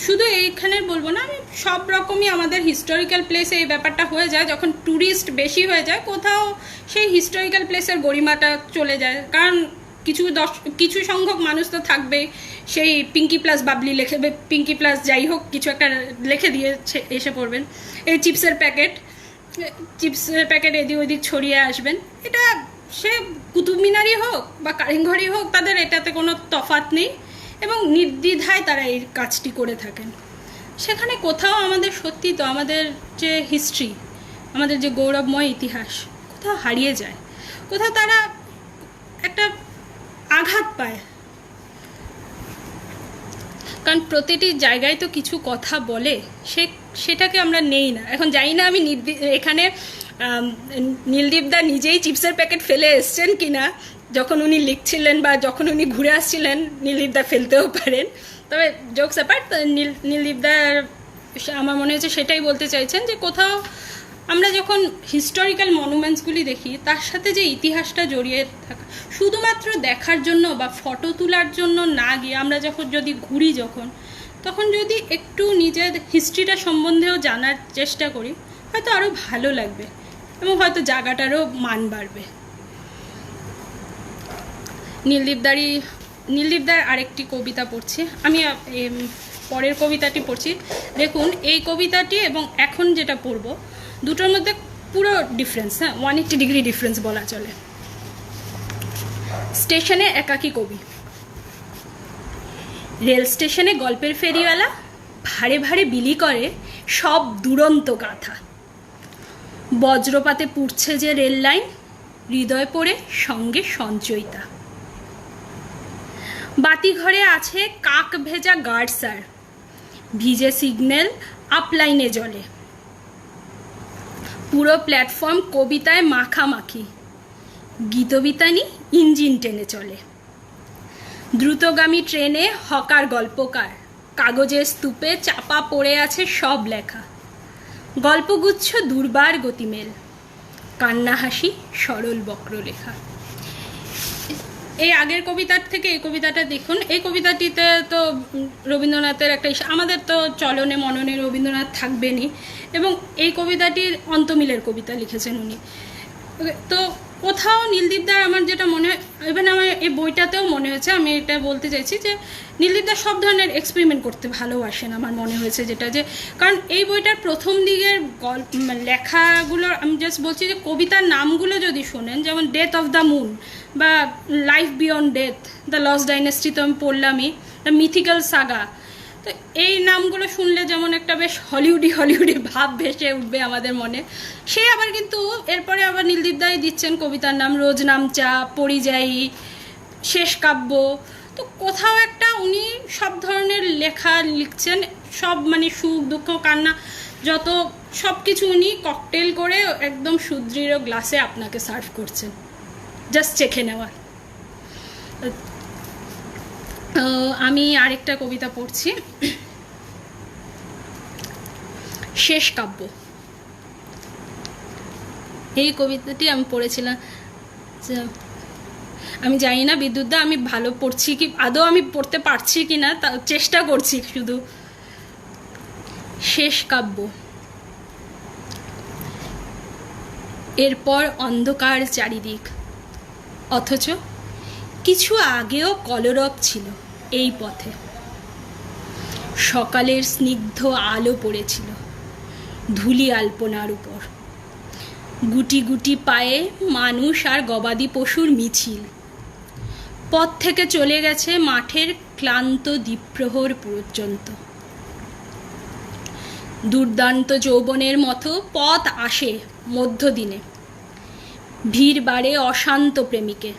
শুধু এইখানে বলবো না, আমি সব রকমই আমাদের হিস্টোরিক্যাল প্লেসে এই ব্যাপারটা হয়ে যায়। যখন ট্যুরিস্ট বেশি হয়ে যায় কোথাও, সেই হিস্টোরিক্যাল প্লেসের গরিমাটা চলে যায়। কারণ কিছু সংখ্যক মানুষ তো থাকবেই, সেই পিঙ্কি প্লাস বাবলি লেখে, পিঙ্কি প্লাস যাই হোক কিছু একটা লিখে দিয়ে এসে পড়বেন। এই চিপসের প্যাকেট এদিক ওদিক ছড়িয়ে আসবেন। এটা সে কুতুব মিনারই হোক বা কারেংঘরই হোক, তাদের এটাতে কোনো তফাৎ নেই, এবং নির্দ্বিধায় তারা এই কাজটি করে থাকেন। সেখানে কোথাও আমাদের সত্যি তো আমাদের যে হিস্ট্রি, আমাদের যে গৌরবময় ইতিহাস কোথাও হারিয়ে যায়, কোথাও তারা একটা আঘাত পায়। কারণ প্রতিটি জায়গায় তো কিছু কথা বলে, সেটাকে আমরা নেই না। এখন জানি না আমি এখানে নীলদীপদা নিজেই চিপসের প্যাকেট ফেলে এসছেন কি না, যখন উনি লিখছিলেন বা যখন উনি ঘুরে আসছিলেন নীলদীপদা ফেলতেও পারেন। তবে জোকস অ্যাপার্ট, নীলদীপদার আমার মনে হচ্ছে সেটাই বলতে চাইছেন যে কোথাও আমরা যখন হিস্টোরিক্যাল মনুমেন্টসগুলি দেখি তার সাথে যে ইতিহাসটা জড়িয়ে থাকা, শুধুমাত্র দেখার জন্য বা ফটো তোলার জন্য না গিয়ে আমরা যদি ঘুরি তখন যদি একটু নিজের হিস্ট্রিটা সম্বন্ধেও জানার চেষ্টা করি, হয়তো আরও ভালো লাগবে এবং হয়তো জায়গাটারও মান বাড়বে। নীলদীপদার আরেকটি কবিতা পড়ছি আমি, পরের কবিতাটি পড়ছি। দেখুন, এই কবিতাটি এবং এখন যেটা পড়ব দুটোর মধ্যে পুরো ডিফারেন্স, 180 ডিগ্রি ডিফারেন্স বলা চলে। স্টেশনে একাকী কবি। রেল স্টেশনে গল্পের ফেরিওয়ালা ভারে ভারে বিলি করে সব দুরন্ত গাথা। বজ্রপাতে পুড়ছে যে রেল লাইন, হৃদয় পড়ে সঙ্গে সঞ্চয়িতা। বাতিঘরে আছে কাক ভেজা গার্ড স্যার, ভিজে সিগন্যাল আপলাইনে জলে। পুরো প্ল্যাটফর্ম কবিতায় মাখামাখি, গীতবিতানি ইঞ্জিন টেনে চলে। দ্রুতগামী ট্রেনে হকার গল্পকার, কাগজের স্তূপে চাপা পড়ে আছে সব লেখা। গল্পগুচ্ছ দুর্বার গতিমেল, কান্না হাসি সরল বক্রলেখা। এই আগের কবিতার থেকে এই কবিতাটা দেখুন। এই কবিতাটিতে তো রবীন্দ্রনাথের একটা আমাদের তো চলনে মননে রবীন্দ্রনাথ থাকবেনই, এবং এই কবিতাটির অন্তমিলের কবিতা লিখেছেন উনি। তো কোথাও নীলদীপদার আমার যেটা মনে হয়, ইভেন আমার এই বইটাতেও মনে হয়েছে, আমি এটা বলতে চাইছি যে নীলদীপদার সব ধরনের এক্সপেরিমেন্ট করতে ভালোবাসেন আমার মনে হয়েছে, যেটা যে কারণ এই বইটার প্রথম দিকের লেখাগুলো আমি জাস্ট বলছি যে কবিতার নামগুলো যদি শোনেন, যেমন ডেথ অফ দ্য মুন বা life beyond death, the lost dynasty তো আমি পড়লামই, দ্য মিথিক্যাল সাগা, তো এই নামগুলো শুনলে যেমন একটা বেশ হলিউডি ভাব ভেসে উঠবে আমাদের মনে। সে আবার কিন্তু এরপরে আবার নীলদীপদাই দিচ্ছেন কবিতার নাম রোজ নামচা, পরিযায়ী, শেষ কাব্য। তো কোথাও একটা উনি সব ধরনের লেখা লিখছেন, সব মানে সুখ দুঃখ কান্না যত সব কিছু উনি ককটেল করে একদম সুদৃঢ় গ্লাসে আপনাকে সার্ভ করছেন, জাস্ট চেখে নেওয়ার। আমি আরেকটা কবিতা পড়ছি, শেষ কাব্য। এই কবিতাটি আমি পড়েছিলাম, আমি জানি না বিদ্যুৎদা আমি ভালো পড়ছি কি, আদৌ আমি পড়তে পারছি কি না, তা চেষ্টা করছি শুধু। শেষ কাব্য। এরপর অন্ধকার চারিদিক, অথচ কিছু আগেও কলরব ছিল এই পথে। সকালের স্নিগ্ধ আলো পড়েছিল ধূলি আলপনার উপর। গুটি গুটি পায়ে মানুষ আর গবাদি পশুর মিছিল পথ থেকে চলে গেছে মাঠের ক্লান্ত দ্বীপ্রহর পর্যন্ত। দুর্দান্ত যৌবনের মতো পথ আসে মধ্যদিনে, ভিড় বাড়ে অশান্ত প্রেমিকে।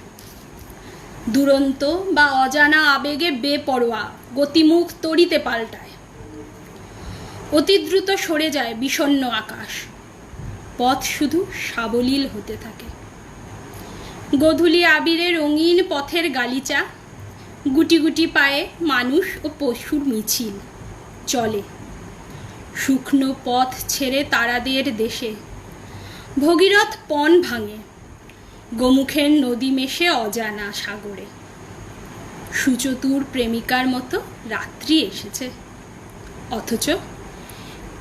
দুরন্ত বা অজানা আবেগে বেপরোয়া গতিমুখ তড়িতে পাল্টায়। অতি দ্রুত সরে যায় বিষণ্ণ আকাশ, পথ শুধু সাবলীল হতে থাকে। গোধূলি আবিরে রঙিন পথের গালিচা, গুটি গুটি পায়ে মানুষ ও পশুর মিছিল চলে শুকনো পথ ছেড়ে তারাদের দেশে। ভগীরথ পণ ভাঙে, গোমুখের নদী মেশে অজানা সাগরে। সুচতুর প্রেমিকার মতো রাত্রি এসেছে, অথচ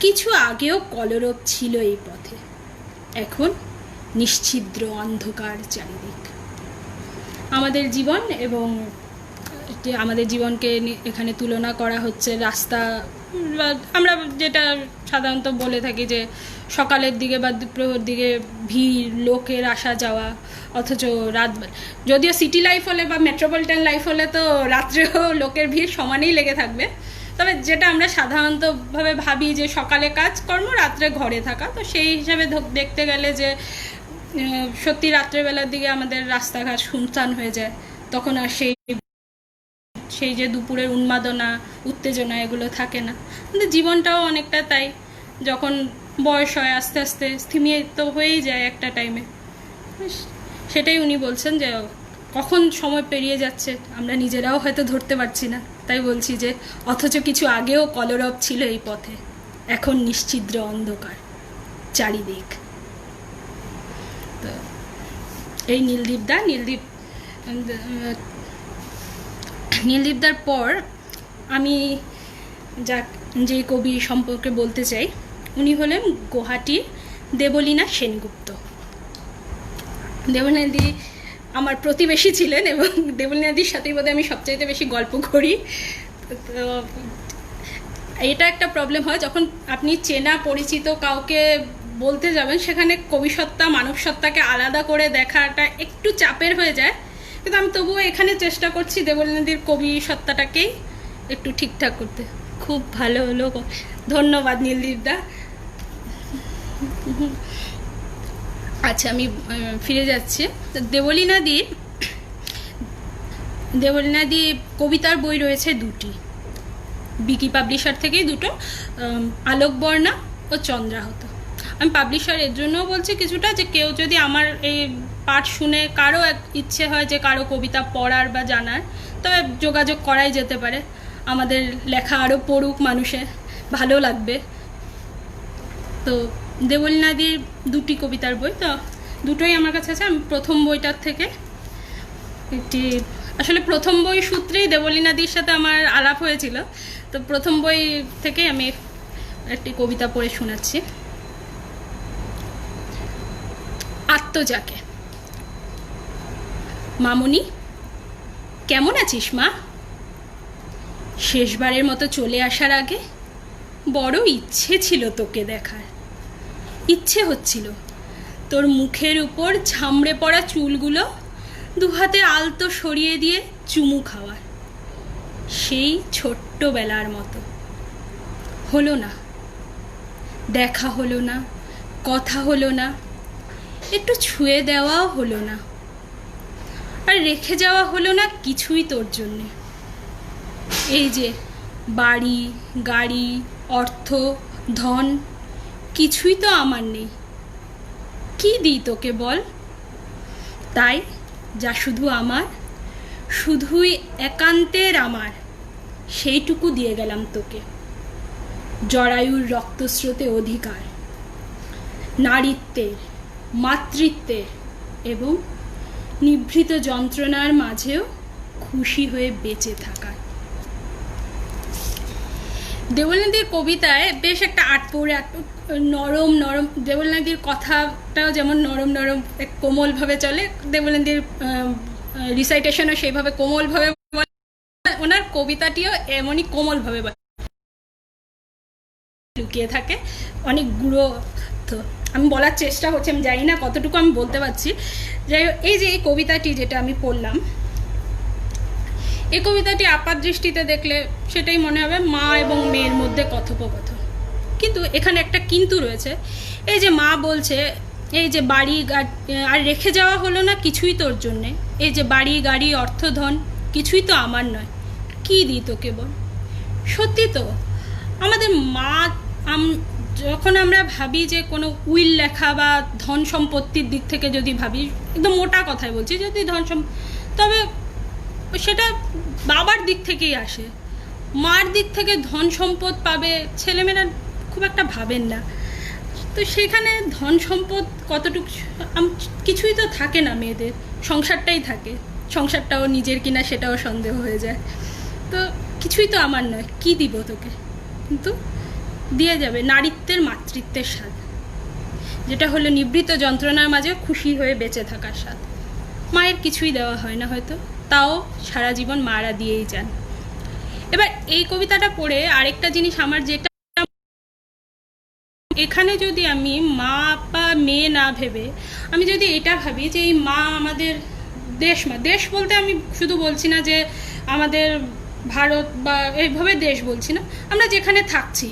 কিছু আগেও কলরব ছিল এই পথে। এখন নিশ্ছিদ্র অন্ধকার চারিদিক। আমাদের জীবন এবং আমাদের জীবনকে এখানে তুলনা করা হচ্ছে রাস্তা, আমরা যেটা সাধারণত বলে থাকি যে সকালের দিকে বা দুপুরের দিকে ভিড়, লোকের আসা যাওয়া, অথচ রাত, যদিও সিটি লাইফ হলে বা মেট্রোপলিটন লাইফ হলে তো রাত্রেও লোকের ভিড় সমানেই লেগে থাকবে, তবে যেটা আমরা সাধারণতভাবে ভাবি যে সকালে কাজকর্ম, রাত্রে ঘরে থাকা, তো সেই হিসাবে দেখতে গেলে যে সত্যি রাত্রেবেলার দিকে আমাদের রাস্তাঘাট শুনশান হয়ে যায়, তখন আর সেই যে দুপুরের উন্মাদনা, উত্তেজনা এগুলো থাকে না। কিন্তু জীবনটাও অনেকটা তাই, যখন বয়স হয় আস্তে আস্তে স্থিমিত হয়েই যায় একটা টাইমে। সেটাই উনি বলছেন যে কখন সময় পেরিয়ে যাচ্ছে আমরা নিজেরাও হয়তো ধরতে পারছি না। তাই বলছি যে অথচ কিছু আগেও কলরব ছিল এই পথে, এখন নিশ্ছিদ্র অন্ধকার চারিদিক। তো এই নীলদীপদার পর আমি যে কবি সম্পর্কে বলতে চাই, উনি হলেন গুয়াহাটির দেবলীনা সেনগুপ্ত। দেবলীনাদি আমার প্রতিবেশী ছিলেন এবং দেবলীনাদির সাথেই বোধহয় আমি সবচাইতে বেশি গল্প করি। তো এটা একটা প্রবলেম হয় যখন আপনি চেনা পরিচিত কাউকে বলতে যাবেন, সেখানে কবিসত্তা মানবসত্তাকে আলাদা করে দেখাটা একটু চাপের হয়ে যায়। কিন্তু আমি তবুও এখানে চেষ্টা করছি দেবলীনাদির কবি সত্তাটাকেই একটু ঠিকঠাক করতে। খুব ভালো হলো, ধন্যবাদ নীলদীপদা। আচ্ছা, আমি ফিরে যাচ্ছি। দেবলীনাদি কবিতার বই রয়েছে দুটি, বিকি পাবলিশার থেকেই দুটো, আলোকবর্ণা ও চন্দ্রাহত। আমি পাবলিশার এর জন্যও বলছি কিছুটা, যে কেউ যদি আমার এই পাঠ শুনে কারো ইচ্ছে হয় যে কারো কবিতা পড়ার বা জানার, তবে যোগাযোগ করাই যেতে পারে। আমাদের লেখা আরও পড়ুক, মানুষের ভালো লাগবে। তো দেবলীনাদির দুটি কবিতার বই, তো দুটোই আমার কাছে আছে। আমি প্রথম বইটার থেকে আসলে প্রথম বই সূত্রেই দেবলীনাদির সাথে আমার আলাপ হয়েছিল, তো প্রথম বই থেকে আমি একটি কবিতা পড়ে শোনাচ্ছি। আত্মজাকে। মামুনি, কেমন আছিস মা? শেষবারের মতো চলে আসার আগে বড় ইচ্ছে ছিল তোকে দেখার। ইচ্ছে হচ্ছিল তোর মুখের উপর ঝামড়ে পড়া চুলগুলো দুহাতে আলতো সরিয়ে দিয়ে চুমু খাওয়ার, সেই ছোট্টবেলার মতো। হলো না, দেখা হলো না, কথা হলো না, একটু ছুঁয়ে দেওয়াও হলো না, আর রেখে যাওয়া হলো না কিছুই তোর জন্যে। এই যে বাড়ি, গাড়ি, অর্থ, ধন, কিছুই তো আমার নেই। কি দিই তোকে বল? তাই যা শুধু আমার, শুধুই একান্তের আমার, সেইটুকু দিয়ে গেলাম তোকে। জরায়ুর রক্তস্রোতে অধিকার, নারীত্বের, মাতৃত্বের এবং নিভৃত যন্ত্রণার মাঝেও খুশি হয়ে বেঁচে থাকার। দেবলীনাদির কবিতায় বেশ একটা আটপৌরে, নরম নরম, দেবলীনাদির কথাটাও যেমন নরম নরম কোমলভাবে চলে, দেবলীনাদির রিসাইটেশনও সেইভাবে কোমলভাবে বলে, ওনার কবিতাটিও এমনই কোমলভাবে লুকিয়ে থাকে অনেক গুঁড়ো। তো আমি বলার চেষ্টা করছি, আমি জানি না কতটুকু আমি বলতে পারছি। যাই হোক, এই যে এই কবিতাটি যেটা আমি পড়লাম, এই কবিতাটি আপাত দৃষ্টিতে দেখলে সেটাই মনে হবে মা এবং মেয়ের মধ্যে কথোপকথন। কিন্তু এখানে একটা কিন্তু রয়েছে। এই যে মা বলছে, এই যে বাড়ি আর রেখে যাওয়া হলো না কিছুই তোর জন্যে, এই যে বাড়ি, গাড়ি, অর্থ, ধন, কিছুই তো আমার নয়, কি দিই তোকে বল? সত্যি তো, আমাদের মা, যখন আমরা ভাবি যে কোনো উইল লেখা বা ধন সম্পত্তির দিক থেকে যদি ভাবি, একদম মোটা কথায় বলছি, যদি তবে সেটা বাবার দিক থেকেই আসে। মার দিক থেকে ধন সম্পদ পাবে ছেলেমেয়েরা খুব একটা ভাবেন না। তো সেখানে ধন সম্পদ কতটুকু, কিছুই তো থাকে না, মেয়েদের সংসারটাই থাকে, সংসারটাও নিজের কিনা সেটাও সন্দেহ হয়ে যায়। তো কিছুই তো আমার নয়, কি দিব তোকে? কিন্তু দিয়ে যাবে নারীত্বের, মাতৃত্বের স্বাদ, যেটা হলো নিবৃত যন্ত্রণার মাঝে খুশি হয়ে বেঁচে থাকার স্বাদ। মায়ের কিছুই দেওয়া হয় না হয়তো, তাও সারা জীবন মারা দিয়েই যান। এবার এই কবিতাটা পড়ে আরেকটা জিনিস আমার, যেটা এখানে যদি আমি মা বা মেয়ে না ভেবে আমি যদি এটা ভাবি যে এই মা আমাদের দেশ, মা দেশ বলতে আমি শুধু বলছি না যে আমাদের ভারত বা এইভাবে দেশ বলছি না, আমরা যেখানে থাকছি,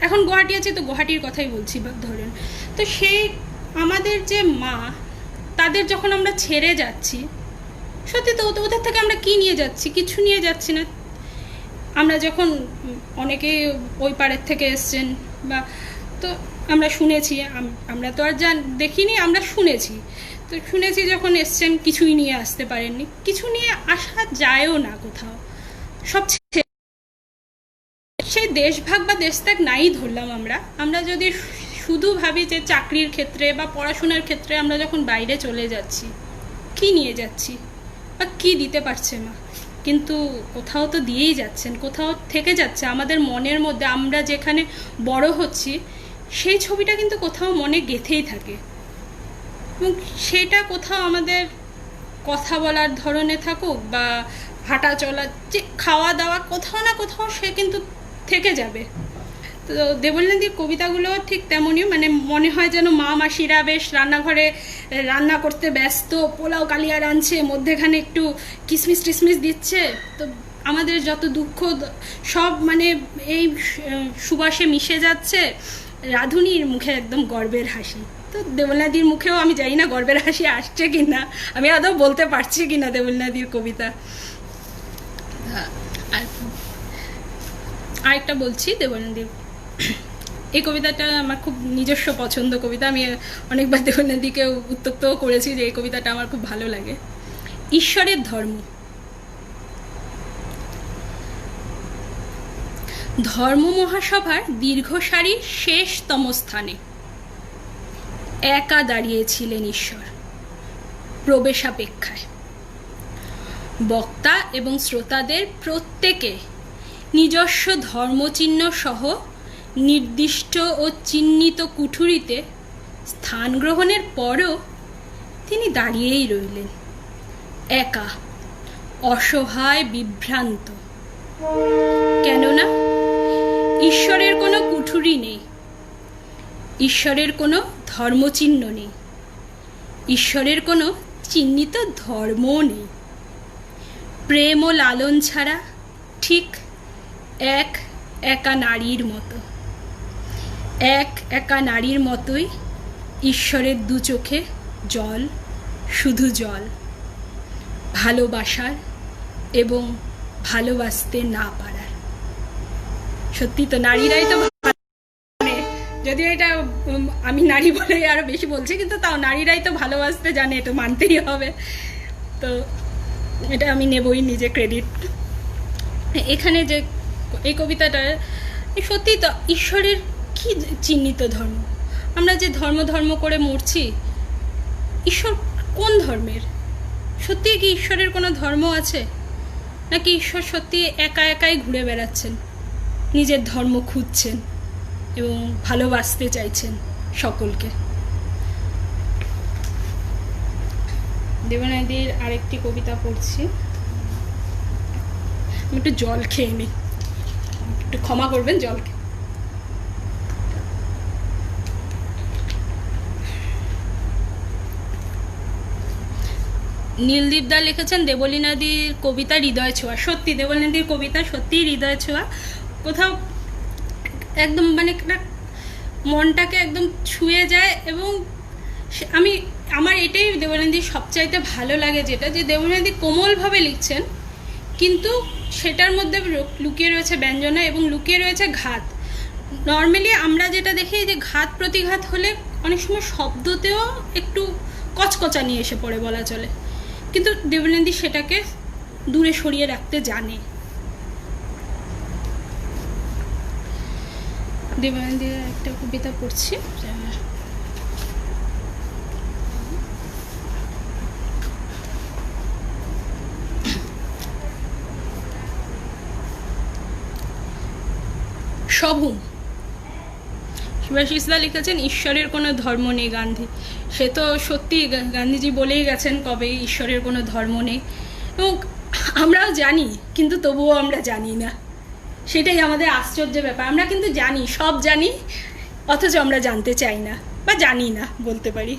এখন গুয়াহাটি আছে তো গুয়াহাটির কথাই বলছি ধরেন, তো সেই আমাদের যে মা, তাদের যখন আমরা ছেড়ে যাচ্ছি, সত্যি তো ওদের থেকে আমরা কি নিয়ে যাচ্ছি? কিছু নিয়ে যাচ্ছি না। আমরা যখন অনেকে ওই পাড়ের থেকে এসছেন, বা তো আমরা শুনেছি, আমরা তো আর দেখিনি, আমরা শুনেছি, তো শুনেছি যখন এসছেন কিছুই নিয়ে আসতে পারেননি, কিছু নিয়ে আসা যায়ও না কোথাও, সব সেই দেশভাগ বা দেশত্যাগ নাই ধরলাম আমরা যদি শুধু ভাবি যে চাকরির ক্ষেত্রে বা পড়াশোনার ক্ষেত্রে আমরা যখন বাইরে চলে যাচ্ছি, কি নিয়ে যাচ্ছি বা কি দিতে পারছে মা? কিন্তু কোথাও তো দিয়েই যাচ্ছেন, কোথাও থেকে যাচ্ছে আমাদের মনের মধ্যে। আমরা যেখানে বড় হচ্ছি সেই ছবিটা কিন্তু কোথাও মনে গেঁথেই থাকে, এবং সেটা কোথাও আমাদের কথা বলার ধরনে থাকুক বা হাঁটা চলা, যে খাওয়া দাওয়া, কোথাও না কোথাও সে কিন্তু থেকে যাবে। তো দেবলীনাদির কবিতাগুলো ঠিক তেমনই, মানে মনে হয় যেন মা মাসিরা বেশ রান্নাঘরে রান্না করতে ব্যস্ত, পোলাও কালিয়া রাঁধছে, মধ্যেখানে একটু কিসমিস টিসমিস দিচ্ছে, তো আমাদের যত দুঃখ সব মানে এই সুবাসে মিশে যাচ্ছে, রাঁধুনির মুখে একদম গর্বের হাসি। তো দেবলীনাদির মুখেও আমি জানি না গর্বের হাসি আসছে কি না, আমি আদৌ বলতে পারছি কি না দেবলীনাদির কবিতা। আরেকটা বলছি দেবলীনাদির, এই কবিতাটা আমার খুব নিজস্ব পছন্দ কবিতা, আমি অনেকবার দেবলীনাদিকে উত্তক্তও করেছি যে এই কবিতাটা আমার খুব ভালো লাগে। ঈশ্বরের ধর্ম। ধর্ম মহাসভার দীর্ঘ সারির শেষতম স্থানে একা দাঁড়িয়েছিলেন ঈশ্বর প্রবেশাপেক্ষায়। বক্তা এবং শ্রোতাদের প্রত্যেকে নিজস্ব ধর্মচিহ্ন সহ নির্দিষ্ট ও চিহ্নিত কুঠুরিতে স্থান গ্রহণের পরও তিনি দাঁড়িয়েই রইলেন, একা, অসহায়, বিভ্রান্ত। কেননা ঈশ্বরের কোনো কুঠুরি নেই, ঈশ্বরের কোনো ধর্মচিহ্ন নেই, ঈশ্বরের কোনো চিহ্নিত ধর্মও নেই। প্রেম ও লালন ছাড়া ঠিক এক একা নারীর মতো, এক একা নারীর মতোই ঈশ্বরের দু চোখে জল, শুধু জল, ভালোবাসার এবং ভালোবাসতে না পারার। সত্যি তো নারীরাই তো, যদিও এটা আমি নারী বলে আরো বেশি বলছি, কিন্তু তাও নারীরাই তো ভালোবাসতে জানে, এটা মানতেই হবে। তো এটা আমি নেবই নিজে ক্রেডিট। এখানে যে এই কবিতাটার সত্যি তো ঈশ্বরের কি চিহ্নিত ধর্ম? আমরা যে ধর্ম ধর্ম করে মরছি, ঈশ্বর কোন ধর্মের? সত্যি কি ঈশ্বরের কোনো ধর্ম আছে, নাকি ঈশ্বর সত্যি একা একাই ঘুরে বেড়াচ্ছেন, নিজের ধর্ম খুঁজছেন এবং ভালোবাসতে চাইছেন সকলকে? দেবলীনাদির আরেকটি কবিতা পড়ছি, আমি একটু জল খেয়ে নিই, একটু ক্ষমা করবেন, জল খেয়ে। নীলদীপদা লিখেছেন দেবলীনাদির কবিতা হৃদয় ছোঁয়া। সত্যি দেবলীনাদির কবিতা সত্যিই হৃদয় ছোঁয়া, কোথাও একদম মানে মনটাকে একদম ছুঁয়ে যায়। এবং আমার এটাই দেবলীনাদির সবচাইতে ভালো লাগে, যেটা যে দেবলীনাদি কোমলভাবে লিখছেন, কিন্তু সেটার মধ্যে লুকিয়ে রয়েছে ব্যঞ্জনা এবং লুকিয়ে রয়েছে ঘাত। নর্মালি আমরা যেটা দেখি যে ঘাত প্রতিঘাত হলে অনেক সময় শব্দতেও একটু কচকচানি এসে পড়ে বলা চলে, কিন্তু দেবলীনাদি সেটাকে দূরে সরিয়ে রাখতে জানে। দেবলীনাদির একটা কবিতা পড়ছি, সভুম। সুভাষিসদা লিখেছেন ঈশ্বরের কোনো ধর্ম নেই গান্ধী। সে তো সত্যি গান্ধীজি বলেই গেছেন কবে ঈশ্বরের কোনো ধর্ম নেই, এবং আমরাও জানি, কিন্তু তবুও আমরা জানি না। সেটাই আমাদের আশ্চর্য ব্যাপার, আমরা কিন্তু জানি, সব জানি, অথচ আমরা জানতে চাই না বা জানি না বলতে পারি।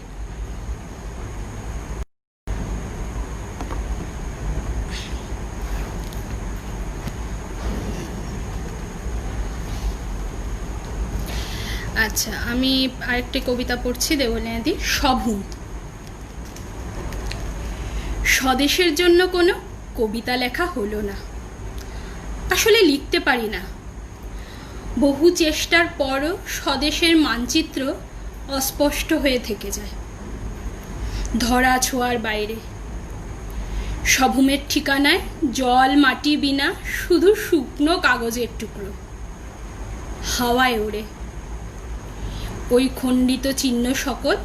আচ্ছা, আমি আরেকটি কবিতা পড়ছি দেবলীনাদি। স্বভূম। স্বদেশের জন্য কোনো কবিতা লেখা হলো না, আসলে লিখতে পারি না। বহু চেষ্টার পরও স্বদেশের মানচিত্র অস্পষ্ট হয়ে থেকে যায়, ধরা ছোঁয়ার বাইরে। স্বভূমের ঠিকানায় জল মাটি বিনা শুধু শুকনো কাগজের টুকরো, হাওয়ায় ওড়ে। ওই খণ্ডিত চিহ্ন সকল,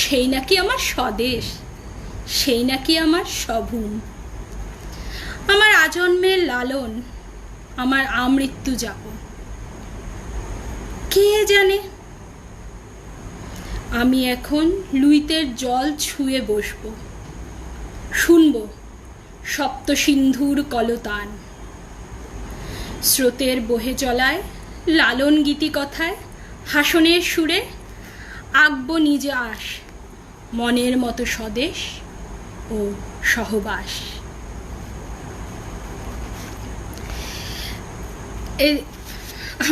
সেই নাকি আমার স্বদেশ, সেই নাকি আমার স্বভূম। আমার আজন্মের লালন, আমার আমৃত্যু যাপন, কে জানে। আমি এখন লুইতের জল ছুঁয়ে বসবো, শুনবো সপ্ত সিন্ধুর কলতান। স্রোতের বহে চলায় লালন গীতি কথায় হাসনের সুরে আঁকবো নিজে আস, মনের মতো স্বদেশ ও সহবাস।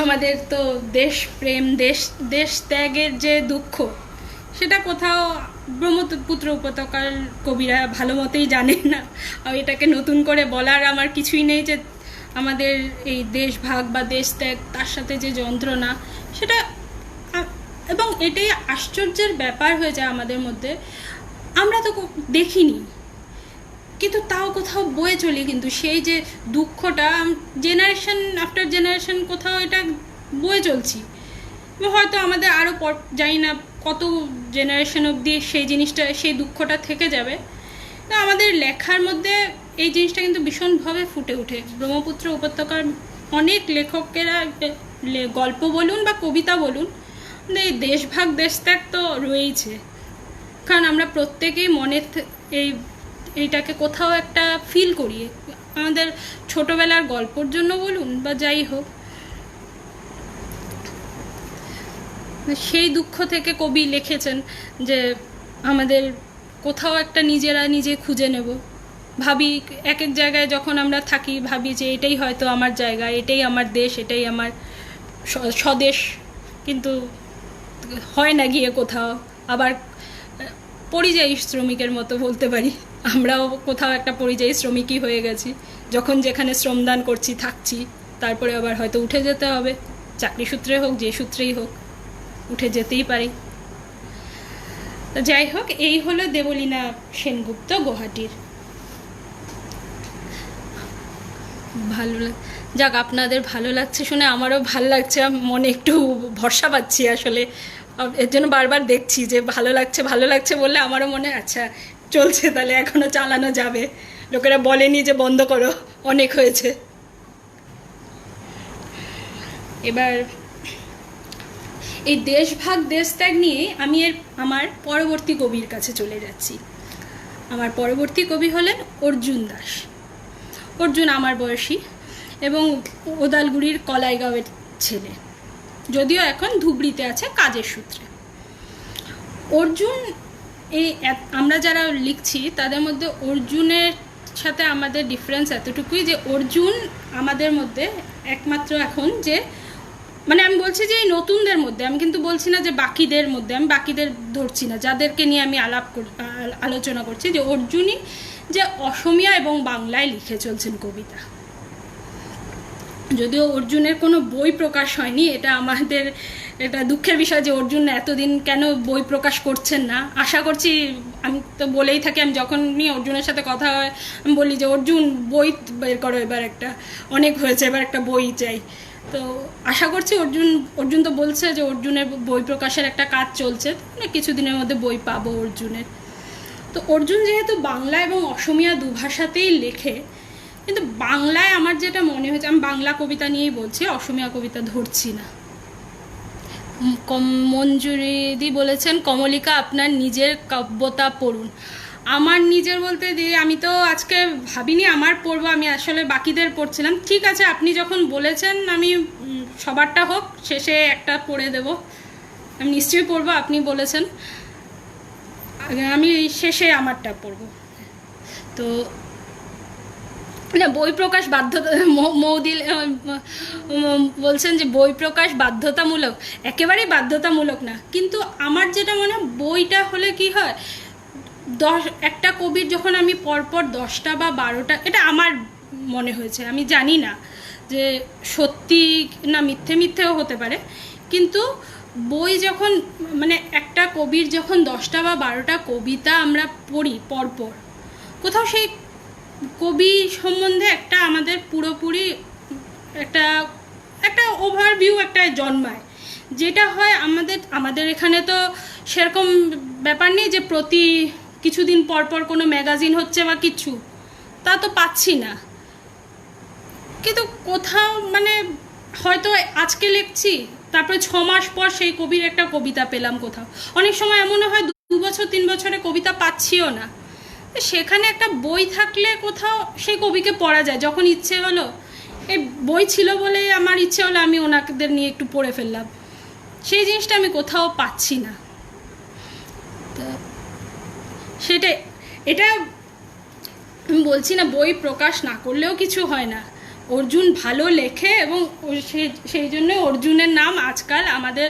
আমাদের তো দেশ প্রেম, দেশ ত্যাগের যে দুঃখ, সেটা কোথাও ব্রহ্মপুত্র উপত্যকার কবিরা ভালো মতোই জানেন না। আর এটাকে নতুন করে বলার আমার কিছুই নেই যে আমাদের এই দেশ ভাগ বা দেশ ত্যাগ, তার সাথে যে যন্ত্রণা, সেটা। এবং এটাই আশ্চর্যের ব্যাপার হয়ে যায় আমাদের মধ্যে, আমরা তো দেখিনি, কিন্তু তাও কোথাও বয়ে চলি। কিন্তু সেই যে দুঃখটা জেনারেশন আফটার জেনারেশন কোথাও এটা বয়ে চলছি। হয়তো আমাদের আরও জানি না কত জেনারেশন অবধি সেই জিনিসটা, সেই দুঃখটা থেকে যাবে। আমাদের লেখার মধ্যে এই জিনিসটা কিন্তু ভীষণভাবে ফুটে ওঠে। ব্রহ্মপুত্র উপত্যকার অনেক লেখকেরা গল্প বলুন বা কবিতা বলুন, এই দেশভাগ দেশত্যাগ তো রয়েইছে। কারণ আমরা প্রত্যেকেই মনের এইটাকে কোথাও একটা ফিল করি, আমাদের ছোটবেলার গল্পর জন্য বলুন বা যাই হোক। সেই দুঃখ থেকে কবি লিখেছেন যে আমাদের কোথাও একটা নিজেরা নিজে খুঁজে নেব। ভাবি এক এক জায়গায় যখন আমরা থাকি, ভাবি যে এটাই হয়তো আমার জায়গা, এটাই আমার দেশ, এটাই আমার স্বদেশ, কিন্তু হয় না গিয়ে কোথাও। আবার পরিযায়ী শ্রমিকের মতো বলতে পারি, আমরাও কোথাও একটা পরিযায়ী শ্রমিকই হয়ে গেছি। যখন যেখানে শ্রমদান করছি, থাকছি, তারপরে আবার হয়তো উঠে যেতে হবে, চাকরি সূত্রে হোক, যে সূত্রেই হোক, উঠে যেতেই পারি। যাই হোক, এই হলো দেবলীনা সেনগুপ্ত গুয়াহাটির। ভালো যাক, আপনাদের ভালো লাগছে শুনে আমারও ভালো লাগছে, মনে একটু ভরসা পাচ্ছি আসলে। এর জন্য বারবার দেখছি যে ভালো লাগছে বললে আমারও মনে আচ্ছা চলছে, তাহলে এখনো চালানো যাবে। লোকেরা বলেনি যে বন্ধ করো, অনেক হয়েছে। এবার এই দেশভাগ দেশত্যাগ নিয়ে আমি আমার পরবর্তী কবির কাছে চলে যাচ্ছি। আমার পরবর্তী কবি হলেন অর্জুন দাস। অর্জুন আমার বয়সী এবং ওদালগুড়ির কলাইগাঁওয়ের ছেলে, যদিও এখন ধুবড়িতে আছে কাজের সূত্রে। অর্জুন, আমরা যারা লিখছি তাদের মধ্যে অর্জুনের সাথে আমাদের ডিফারেন্স এতটুকুই যে অর্জুন আমাদের মধ্যে একমাত্র এখন যে, মানে আমি বলছি যে এই নতুনদের মধ্যে, আমি কিন্তু বলছি না যে বাকিদের মধ্যে, আমি বাকিদের ধরছি না, যাদেরকে নিয়ে আমি আলোচনা করছি, যে অর্জুনই যে অসমীয়া এবং বাংলায় লিখে চলছেন কবিতা। যদিও অর্জুনের কোনো বই প্রকাশ হয়নি, এটা দুঃখের বিষয় যে অর্জুন এতদিন কেন বই প্রকাশ করছেন না। আশা করছি, আমি তো বলেই থাকি, আমি যখন নিয়ে অর্জুনের সাথে কথা হয় আমি বলি যে অর্জুন বই বের করো এবার, অনেক হয়েছে, এবার একটা বই চাই। তো আশা করছি অর্জুন তো বলছে যে অর্জুনের বই প্রকাশের একটা কাজ চলছে, কিছুদিনের মধ্যে বই পাবো অর্জুনের। তো অর্জুন যেহেতু বাংলা এবং অসমীয়া দুভাষাতেই লেখে, কিন্তু বাংলায় আমার যেটা মনে হয়েছে, আমি বাংলা কবিতা নিয়েই বলছি, অসমীয়া কবিতা ধরছি না। মঞ্জুরিদি বলেছেন কমলিকা আপনার নিজের কাব্যতা পড়ুন। আমার নিজের বলতে দিয়ে আমি তো আজকে ভাবিনি আমার পড়বো, আমি আসলে বাকিদের পড়ছিলাম। ঠিক আছে, আপনি যখন বলেছেন আমি সবারটা হোক, শেষে একটা পড়ে দেব, আমি নিশ্চয়ই পড়বো। আপনি বলেছেন, আমি শেষে আমারটা পড়ব। তো না, বই প্রকাশ বাধ্যতা, মৌদি বলছেন যে বই প্রকাশ বাধ্যতামূলক। একেবারেই বাধ্যতামূলক না, কিন্তু আমার যেটা মনে হয় বইটা হলে কি হয়, একটা কবির যখন আমি পরপর 10টা বা 12টা, এটা আমার মনে হয়েছে, আমি জানি না যে সত্যি না মিথ্যে, মিথ্যেও হতে পারে, কিন্তু বই যখন মানে একটা কবির যখন 10টা বা 12টা কবিতা আমরা পড়ি পরপর, কোথাও সেই কবি সম্বন্ধে একটা আমাদের পুরোপুরি একটা একটা ওভারভিউ একটা জন্মায়, যেটা হয় আমাদের এখানে তো সেরকম ব্যাপার নেই যে প্রতি কিছুদিন পর পর কোনো ম্যাগাজিন হচ্ছে বা কিছু, তা তো পাচ্ছি না। কিন্তু কোথাও মানে হয়তো আজকে লিখছি, তারপরে 6 মাস পর সেই কবির একটা কবিতা পেলাম কোথাও, অনেক সময় এমনও হয় 2 বছর 3 বছরে কবিতা পাচ্ছিও না। সেখানে একটা বই থাকলে কোথাও সেই কবিকে পড়া যায়, যখন ইচ্ছে হলো, এই বই ছিল বলে আমার ইচ্ছে হলো আমি ওনাদের নিয়ে একটু পড়ে ফেললাম, সেই জিনিসটা আমি কোথাও পাচ্ছি না। সেটাই, এটা আমি বলছি না বই প্রকাশ না করলেও কিছু হয় না, অর্জুন ভালো লেখে এবং সেই জন্য অর্জুনের নাম আজকাল আমাদের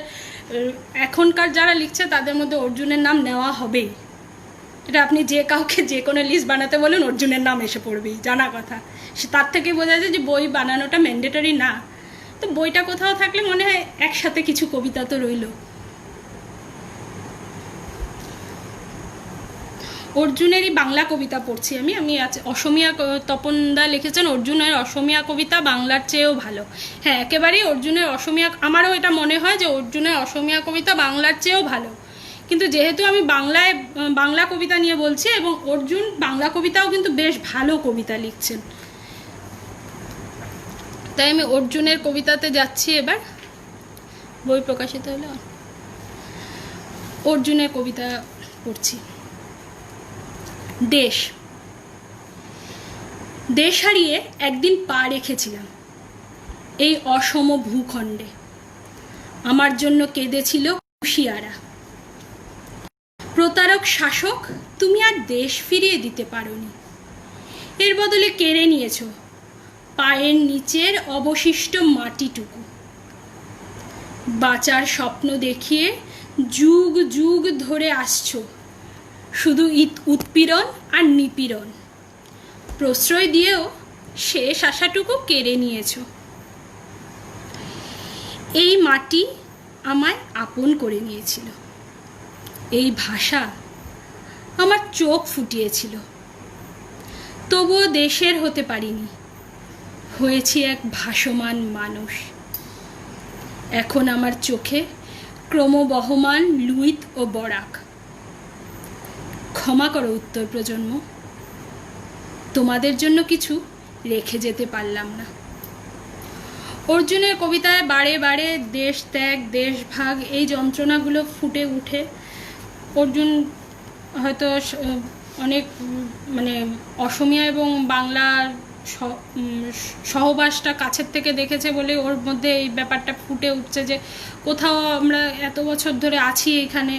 এখনকার যারা লিখছে তাদের মধ্যে অর্জুনের নাম নেওয়া হবেই। এটা আপনি যে কাউকে যে কোনো লিস্ট বানাতে বলুন, অর্জুনের নাম এসে পড়বেই, জানা কথা। সে তার থেকে বোঝা যায় যে বই বানানোটা ম্যান্ডেটরি না। তো বইটা কোথাও থাকলে মনে হয় একসাথে কিছু কবিতা তো রইল। অর্জুনেরই বাংলা কবিতা পড়ছি আমি আজ অসমীয়া, তপনদা লিখেছেন অর্জুনের অসমীয়া কবিতা বাংলার চেয়েও ভালো। হ্যাঁ, একেবারেই অর্জুনের অসমীয়া, আমারও এটা মনে হয় যে অর্জুনের অসমীয়া কবিতা বাংলার চেয়েও ভালো, কিন্তু যেহেতু আমি বাংলা কবিতা নিয়ে বলছি এবং অর্জুন বাংলা কবিতাও কিন্তু বেশ ভালো কবিতা লিখছেন, তাই আমি অর্জুনের কবিতাতে যাচ্ছি এবার। বই প্রকাশিত হলে অর্জুনের কবিতা পড়ছি। দেশ হারিয়ে একদিন পা রেখেছিলাম এই অসম ভূখণ্ডে, আমার জন্য কেঁদেছিল কুশিয়ারা। প্রতারক শাসক, তুমি আর দেশ ফিরিয়ে দিতে পারোনি, এর বদলে কেড়ে নিয়েছো পায়ের নিচের অবশিষ্ট মাটিটুকু। বাঁচার স্বপ্ন দেখিয়ে যুগ যুগ ধরে আসছো শুধু উৎপীড়ন আর নিপীড়ন, প্রশ্রয় দিয়েও শেষ আশাটুকু কেড়ে নিয়েছো। এই মাটি আমায় আপন করে নিয়েছিল, এই ভাষা আমার চোখ ফুটিয়েছিল, তবুও দেশের হতে পারিনি, হয়েছি এক ভাসমান মানুষ। এখন আমার চোখে ক্রমবহমান লুইত ও বরাক। ক্ষমা করো উত্তর প্রজন্ম, তোমাদের জন্য কিছু রেখে যেতে পারলাম না। অর্জুনের কবিতায় বারে বারে দেশ ত্যাগ, দেশভাগ এই যন্ত্রণাগুলো ফুটে উঠে। অর্জুন হয়তো অনেক মানে অসমীয়া এবং বাংলার সহবাসটা কাছের থেকে দেখেছে বলে ওর মধ্যে এই ব্যাপারটা ফুটে উঠছে যে কোথাও আমরা এত বছর ধরে আছি এখানে,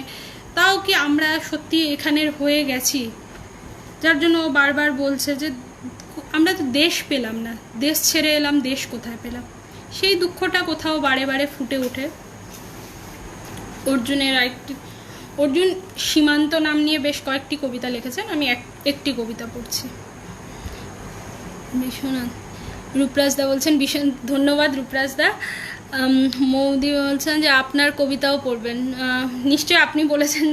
তাও কি আমরা সত্যি এখানের হয়ে গেছি, যার জন্য ও বারবার বলছে যে আমরা তো দেশ পেলাম না, দেশ ছেড়ে এলাম, দেশ কোথায় পেলাম, সেই দুঃখটা কোথাও বারে বারে ফুটে ওঠে। অর্জুন সীমান্ত নাম নিয়ে বেশ কয়েকটি কবিতা লিখেছেন, আমি একটি কবিতা পড়ছি। বিশ্বনাথ রূপরাজদা বলছেন, ভীষণ ধন্যবাদ রূপরাজদা। মৌদি বলছেন যে আপনার কবিতাও পড়বেন, নিশ্চয়ই আপনি বলেছেন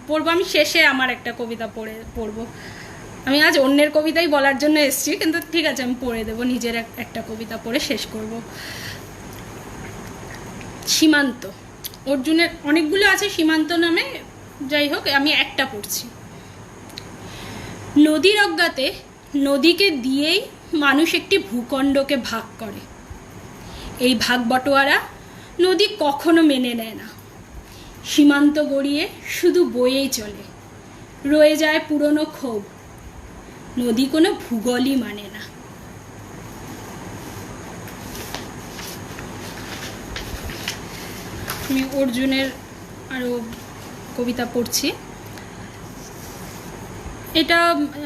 পড়বো, আমি শেষে আমার একটা কবিতা পড়বো। আমি আজ অন্যের কবিতাই বলার জন্য এসেছি, কিন্তু ঠিক আছে আমি পড়ে দেবো, নিজের একটা কবিতা পড়ে শেষ করব। সীমান্ত, অর্জুনের অনেকগুলো আছে সীমান্ত নামে, যাই হোক আমি একটা পড়ছি। নদীর অজ্ঞাতে নদীকে দিয়েই মানুষ একটি ভূখণ্ডকে ভাগ করে, এই ভাগ বটোয়ারা নদী কখনো মেনে নেয় না। সীমান্ত গড়িয়ে শুধু বয়েই চলে, রয়ে যায় পুরনো ক্ষোভ, নদী কোনো ভূগোলই মানে না। আমি অর্জুনের আরও কবিতা পড়ছি। এটা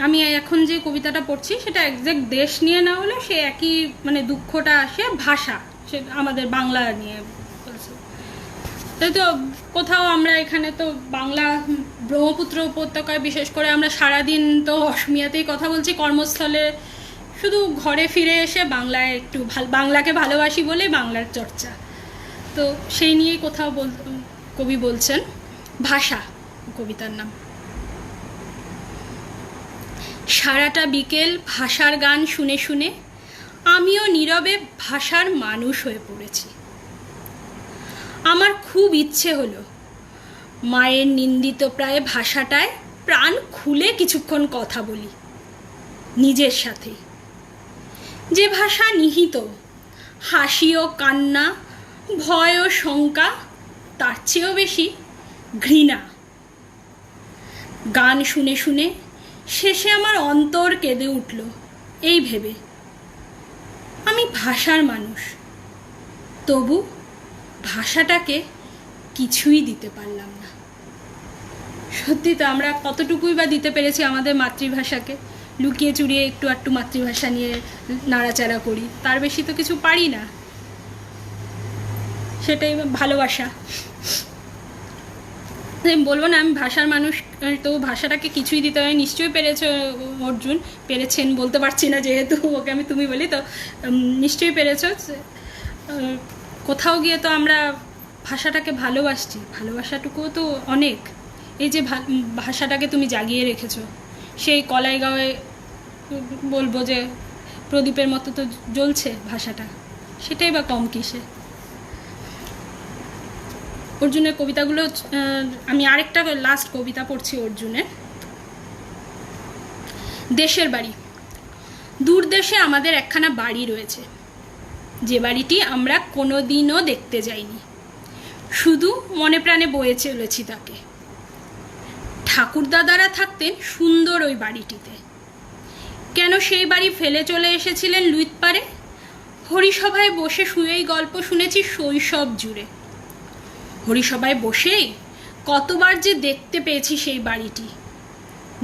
আমি এখন যে কবিতাটা পড়ছি সেটা একজ্যাক্ট দেশ নিয়ে না হলেও সে একই মানে দুঃখটা আসে ভাষা, সে আমাদের বাংলা নিয়ে বলছে। তাই তো কোথাও আমরা এখানে তো বাংলা ব্রহ্মপুত্র উপত্যকায় বিশেষ করে আমরা সারাদিন তো অসমীয়াতেই কথা বলছি কর্মস্থলে, শুধু ঘরে ফিরে এসে বাংলায় একটু বাংলাকে ভালোবাসি বলে বাংলার চর্চা। তো সেই নিয়েই কোথাও কবি বলছেন ভাষা, কবিতার নাম। সারাটা বিকেল ভাষার গান শুনে শুনে আমিও নীরবে ভাষার মানুষ হয়ে পড়েছি। আমার খুব ইচ্ছে হলো মায়ের নিন্দিত প্রায় ভাষাটায় প্রাণ খুলে কিছুক্ষণ কথা বলি নিজের সাথে, যে ভাষা নিহিত হাসি ও কান্না, ভয় ও শঙ্কা, তার চেয়েও বেশি ঘৃণা। গান শুনে শুনে শেষে আমার অন্তর কেঁদে উঠল এই ভেবে, আমি ভাষার মানুষ, তবু ভাষাটাকে কিছুই দিতে পারলাম না। সত্যি তো আমরা কতটুকুই বা দিতে পেরেছি আমাদের মাতৃভাষাকে, লুকিয়ে চুরিয়ে একটু একটু মাতৃভাষা নিয়ে নাড়াচাড়া করি, তার বেশি তো কিছু পারি না। সেটাই ভালোবাসা। বলবো না আমি ভাষার মানুষ, তো ভাষাটাকে কিছুই দিতে হয়। নিশ্চয়ই পেরেছে অর্জুন, পেরেছেন বলতে পারছি না যেহেতু ওকে আমি তুমি বলি, তো নিশ্চয়ই পেরেছ। কোথাও গিয়ে তো আমরা ভাষাটাকে ভালোবাসছি, ভালোবাসাটুকুও তো অনেক। এই যে ভাষাটাকে তুমি জাগিয়ে রেখেছো, সেই কলাইগাঁওয়ে বলবো যে প্রদীপের মতো তো জ্বলছে ভাষাটা, সেটাই বা কম কিসে। অর্জুনের কবিতাগুলো আমি আরেকটা লাস্ট কবিতা পড়ছি অর্জুনের। দেশের বাড়ি। দূর দেশে আমাদের একখানা বাড়ি রয়েছে, যে বাড়িটি আমরা কোনোদিনও দেখতে যাইনি, শুধু মনে প্রাণে বয়ে চলেছি তাকে। ঠাকুরদাদারা থাকতেন সুন্দর ওই বাড়িটিতে, কেন সেই বাড়ি ফেলে চলে এসেছিলেন লুইতপাড়ে? হরিসভায় বসে শুয়েই গল্প শুনেছি শৈশব জুড়ে। হরিসভায় বসেই কতবার যে দেখতে পেয়েছি সেই বাড়িটি,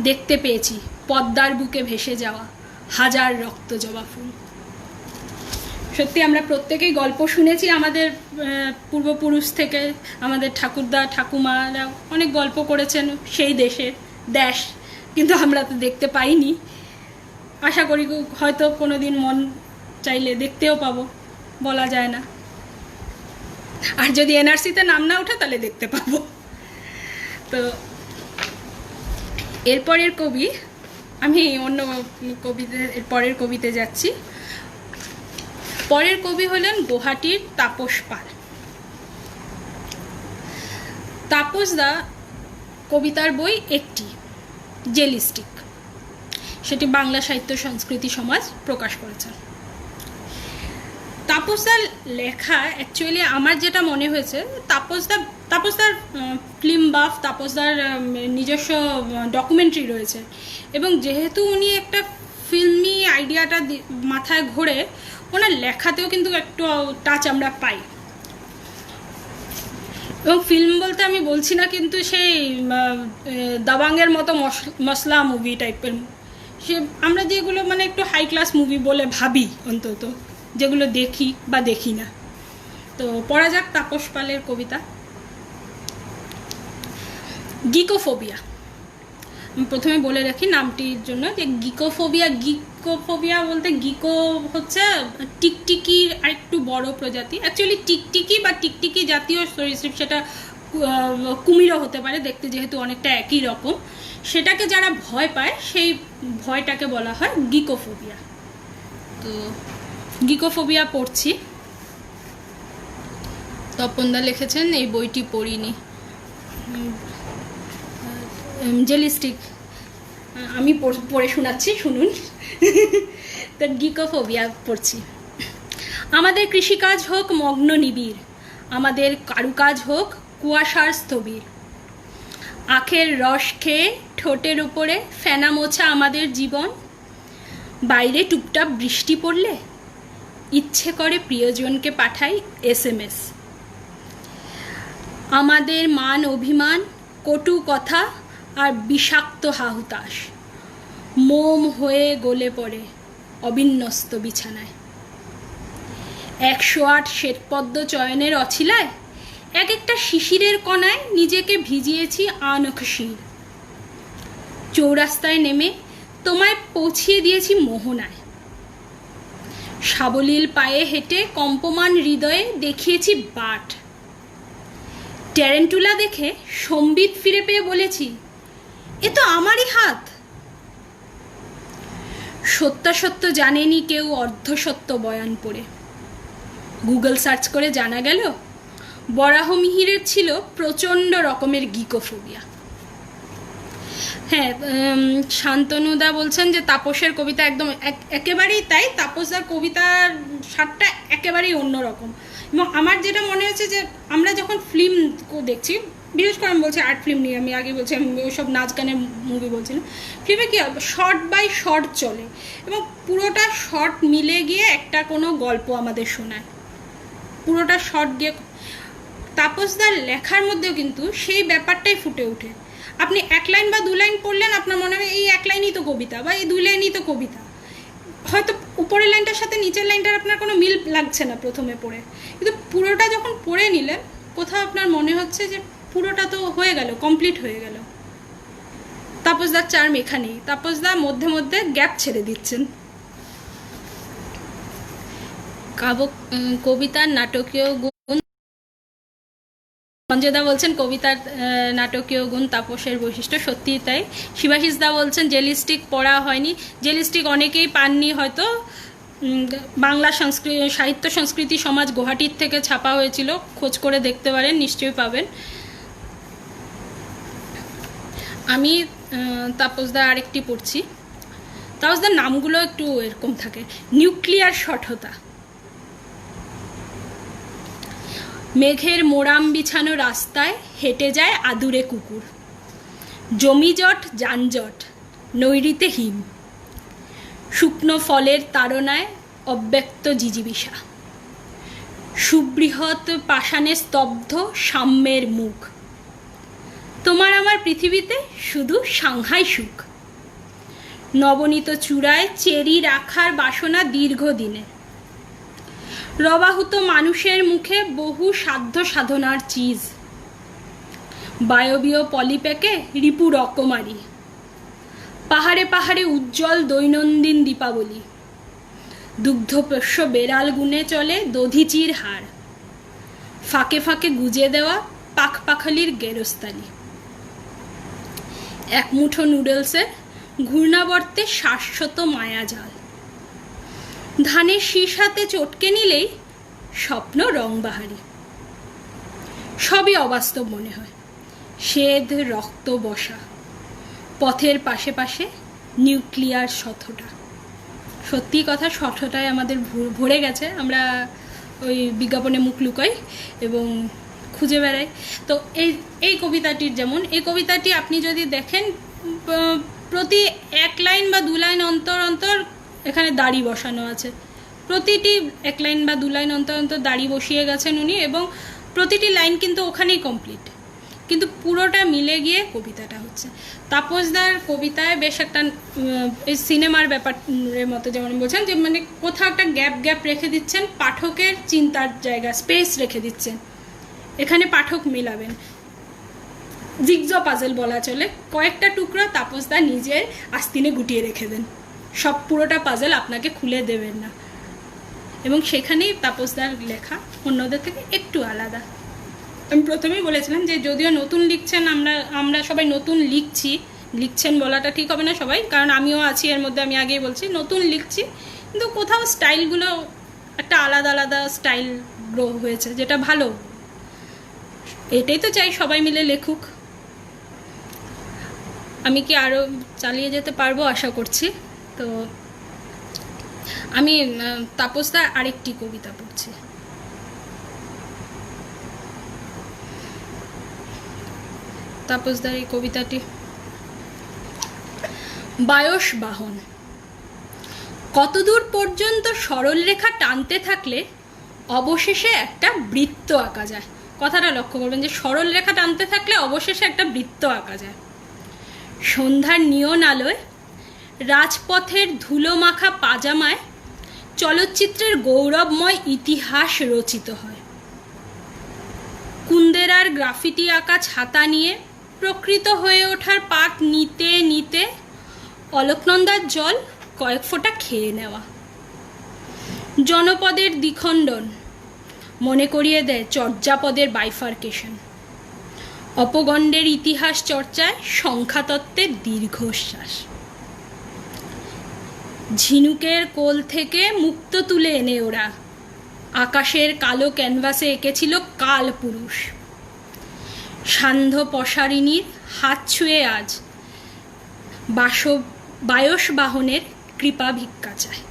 দেখতে পেয়েছি পদ্মার বুকে ভেসে যাওয়া হাজার রক্ত জবা ফুল। সত্যি আমরা প্রত্যেকেই গল্প শুনেছি আমাদের পূর্বপুরুষ থেকে, আমাদের ঠাকুরদা ঠাকুমারা অনেক গল্প করেছেন সেই দেশের দেশ, কিন্তু আমরা তো দেখতে পাইনি। আশা করি হয়তো কোনো দিন মন চাইলে দেখতেও পাবো, বলা যায় না। আর যদি এনআরসিতে নাম না ওঠে তাহলে দেখতে পাবো। তো এরপরের কবি, আমি অন্য পরের কবিতে যাচ্ছি। পরের কবি হলেন গুয়াহাটির তাপস পাল। তাপসদা কবিতার বই একটি, জেলিস্টিক, সেটি বাংলা সাহিত্য সংস্কৃতি সমাজ প্রকাশ করেছেন। তাপসদার লেখা অ্যাকচুয়ালি আমার যেটা মনে হয়েছে, তাপসদার ফিল্ম বাফ, তাপসদার নিজস্ব ডকুমেন্টারি রয়েছে, এবং যেহেতু উনি একটা ফিল্মি আইডিয়াটা মাথায় ঘোরে, ওনার লেখাতেও কিন্তু একটু টাচ আমরা পাই। এবং ফিল্ম বলতে আমি বলছি না কিন্তু সেই দাবাংয়ের মতো মশলা মুভি টাইপের, সে আমরা যেগুলো মানে একটু হাই ক্লাস মুভি বলে ভাবি অন্তত, যেগুলো দেখি বা দেখি না। তো পড়া যাক তাপস পালের কবিতা। গিকোফোবিয়া। আমি প্রথমে বলে রাখি নামটির জন্য যে গিকোফোবিয়া বলতে গিকো হচ্ছে টিকটিকির আরেকটু বড় প্রজাতি। অ্যাকচুয়ালি টিকটিকি বা টিকটিকি জাতীয় সরীসৃপ, সেটা কুমিরও হতে পারে দেখতে, যেহেতু অনেকটা একই রকম। সেটাকে যারা ভয় পায় সেই ভয়টাকে বলা হয় গিকোফোবিয়া। তো গিকোফোবিয়া পড়ছি। তপনদা লিখেছেন, এই বইটি পড়িনি। জেলিস্টিক আমি পড়ে শোনাচ্ছি, শুনুন। তো গিকোফোবিয়া পড়ছি। আমাদের কৃষিকাজ হোক মগ্ন নিবিড়, আমাদের কারুকাজ হোক কুয়াশার স্থবির। আখের রস খেয়ে ঠোঁটের উপরে ফেনা মোছা আমাদের জীবন। বাইরে টুপটাপ বৃষ্টি পড়লে ইচ্ছে করে প্রিয়জনকে পাঠাই SMS। আমাদের মান অভিমান, কটু কথা আর বিষাক্ত হাহুতাশ মোম হয়ে গলে পড়ে অবিন্যস্ত বিছানায়। 108 শ্বেতপদ্ম চয়নের অছিলায় এক একটা শিশিরের কণায় নিজেকে ভিজিয়েছি আনখশির। চৌরাস্তায় নেমে তোমায় পৌঁছিয়ে দিয়েছি মোহনায়। সাবলীল পায়ে হেঁটে কম্পমান হৃদয়ে দেখিয়েছি বাট। ট্যারেন্টুলা দেখে সম্বিত ফিরে পেয়ে বলেছি, এ তো আমারই হাত। সত্যাসত্য জানেনি কেউ অর্ধসত্য বয়ান পড়ে। গুগল সার্চ করে জানা গেল বরাহ মিহিরের ছিল প্রচণ্ড রকমের গিকোফোবিয়া। হ্যাঁ, শান্তনুদা বলছেন যে তাপসের কবিতা একদম একেবারেই তাই। তাপসদার কবিতার স্বাদটা একেবারেই অন্যরকম। এবং আমার যেটা মনে হচ্ছে যে আমরা যখন ফিল্ম দেখছি, বিশেষ করে আমি বলছি আর্ট ফিল্ম নিয়ে, আমি আগে বলছি আমি ওইসব নাচ গানের মুভি বলছি না, ফিল্মে কী হবে শর্ট বাই শর্ট চলে এবং পুরোটা শর্ট মিলে গিয়ে একটা কোনো গল্প আমাদের শোনায়। পুরোটা শর্ট গিয়ে তাপসদার লেখার মধ্যেও কিন্তু সেই ব্যাপারটাই ফুটে ওঠে। আপনি 1 লাইন বা 2 লাইন পড়লেন, আপনার মনে হবে এই 1 লাইনই তো কবিতা বা এই 2 লাইনই তো কবিতা। হয়তো উপরের লাইনটার সাথে নিচের লাইনটার আপনার কোনো মিল লাগছে না প্রথমে পড়ে, কিন্তু পুরোটা যখন পড়ে নিলেন কোথাও আপনার মনে হচ্ছে যে পুরোটা তো হয়ে গেল, কমপ্লিট হয়ে গেল। তাপসদার চার্ম এখানেই। তাপসদা মধ্যে মধ্যে গ্যাপ ছেড়ে দিচ্ছেন। কবিতার নাটকীয় গুণ, সঞ্জয়দা বলছেন কবিতার নাটকীয় গুণ তাপসের বৈশিষ্ট্য, সত্যিই তাই। শিবাশিসদা বলছেন জেলিস্টিক পড়া হয়নি। জেলিস্টিক অনেকেই পাননি হয়তো। বাংলা সাহিত্য সংস্কৃতি সমাজ গুয়াহাটির থেকে ছাপা হয়েছিল, খোঁজ করে দেখতে পারেন, নিশ্চয়ই পাবেন। আমি তাপসদা আরেকটি পড়ছি। তাপসদার নামগুলো একটু এরকম থাকে। নিউক্লিয়ার সঠতা। মেঘের মোড়াম বিছানো রাস্তায় হেঁটে যায় আদুরে কুকুর। জমিজট যানজট, নৈরিতে হিম, শুকনো ফলের তাড়নায় অব্যক্ত জিজিবিষা। সুবৃহৎ পাষাণে স্তব্ধ সাম্যের মুখ। তোমার আমার পৃথিবীতে শুধু সাংহাই সুখ। নবনীত চূড়ায় চেরি রাখার বাসনা দীর্ঘদিনে। রবাহুত মানুষের মুখে বহু সাধ্য সাধনার চিজ। বায়বীয় পলিপ্যাকে রিপু রকমারি। পাহাড়ে পাহাড়ে উজ্জ্বল দৈনন্দিন দীপাবলি। দুগ্ধপোষ্য বেড়াল গুনে চলে দধিচির হাড়। ফাঁকে ফাঁকে গুজে দেওয়া পাখপাখালির গেরস্তালি। এক মুঠো নুডলসের ঘূর্ণাবর্তে শাশ্বত মায়াজাল। ধানের শীষ হাতে চটকে নিলেই স্বপ্ন রংবাহারি। সবই অবাস্তব মনে হয়। শ্বেদ রক্ত বসা, পথের পাশে পাশে নিউক্লিয়ার শঠটা। সত্যি কথা, শঠটায় আমাদের ভরে গেছে। আমরা ওই বিজ্ঞাপনে মুখ লুকাই এবং খুঁজে বেড়াই। তো এই কবিতাটির যেমন, এই কবিতাটি আপনি যদি দেখেন প্রতি 1 লাইন বা 2 লাইন অন্তর অন্তর এখানে দাড়ি বসানো আছে। প্রতিটি 1 লাইন বা 2 লাইন অন্তর অন্তর দাড়ি বসিয়ে গেছেন উনি, এবং প্রতিটি লাইন কিন্তু ওখানেই কমপ্লিট, কিন্তু পুরোটা মিলে গিয়ে কবিতাটা হচ্ছে। তাপসদার কবিতায় বেশ একটা এই সিনেমার ব্যাপারের মতো, যেমন বলছেন যে মানে কোথাও একটা গ্যাপ রেখে দিচ্ছেন, পাঠকের চিন্তার জায়গা স্পেস রেখে দিচ্ছেন, এখানে পাঠক মেলাবেন। জিগজো পাজল বলা চলে। কয়েকটা টুকরা তাপসদা নিজের আস্তিনে গুটিয়ে রেখে দেন, সব পুরোটা পাজল আপনাকে খুলে দেবেন না, এবং সেখানেই তাপসদার লেখা অন্যদের থেকে একটু আলাদা। আমি প্রথমেই বলেছিলাম যে যদিও নতুন লিখছেন, আমরা সবাই নতুন লিখছেন বলাটা ঠিক হবে না সবাই, কারণ আমিও আছি এর মধ্যে, আমি আগেই বলছি নতুন লিখছি, কিন্তু কোথাও স্টাইলগুলো একটা আলাদা আলাদা স্টাইল গ্রো হয়েছে, যেটা ভালো। এটাই তো চাই, সবাই মিলে লেখুক। আমি কি আরও চালিয়ে যেতে পারবো আশা করছি। তো আমি তাপসদার আরেকটি কবিতা পড়ছি। তাপসদার এই কবিতাটি বায়স বাহন। কতদূর পর্যন্ত সরল রেখা টানতে থাকলে অবশেষে একটা বৃত্ত আঁকা যায়। কথাটা লক্ষ্য করবেন যে সরল রেখা টানতে থাকলে অবশেষে একটা বৃত্ত আঁকা যায়। সন্ধ্যার নিয়ন আলোয় রাজপথের ধুলোমাখা পাজামায় চলচ্চিত্রের গৌরবময় ইতিহাস রচিত হয়। কুন্দেরার গ্রাফিটি আঁকা ছাতা নিয়ে প্রকৃত হয়ে ওঠার পাঠ নিতে নিতে অলকনন্দার জল কয়েক ফোঁটা খেয়ে নেওয়া। জনপদের দ্বিখণ্ডন মনে করিয়ে দেয় চর্যাপদের বাইফার্কেশন। অপগণ্ডের ইতিহাস চর্চায় সংখ্যাতত্ত্বের দীর্ঘশ্বাস। ঝিনুকের কোল থেকে মুক্ত তুলে এনে ওরা আকাশের কালো ক্যানভাসে এঁকেছিল কাল পুরুষ। সান্ধ্য পসারিণীর হাত ছুঁয়ে আজ বায়স বাহনের কৃপা ভিক্ষা চায়।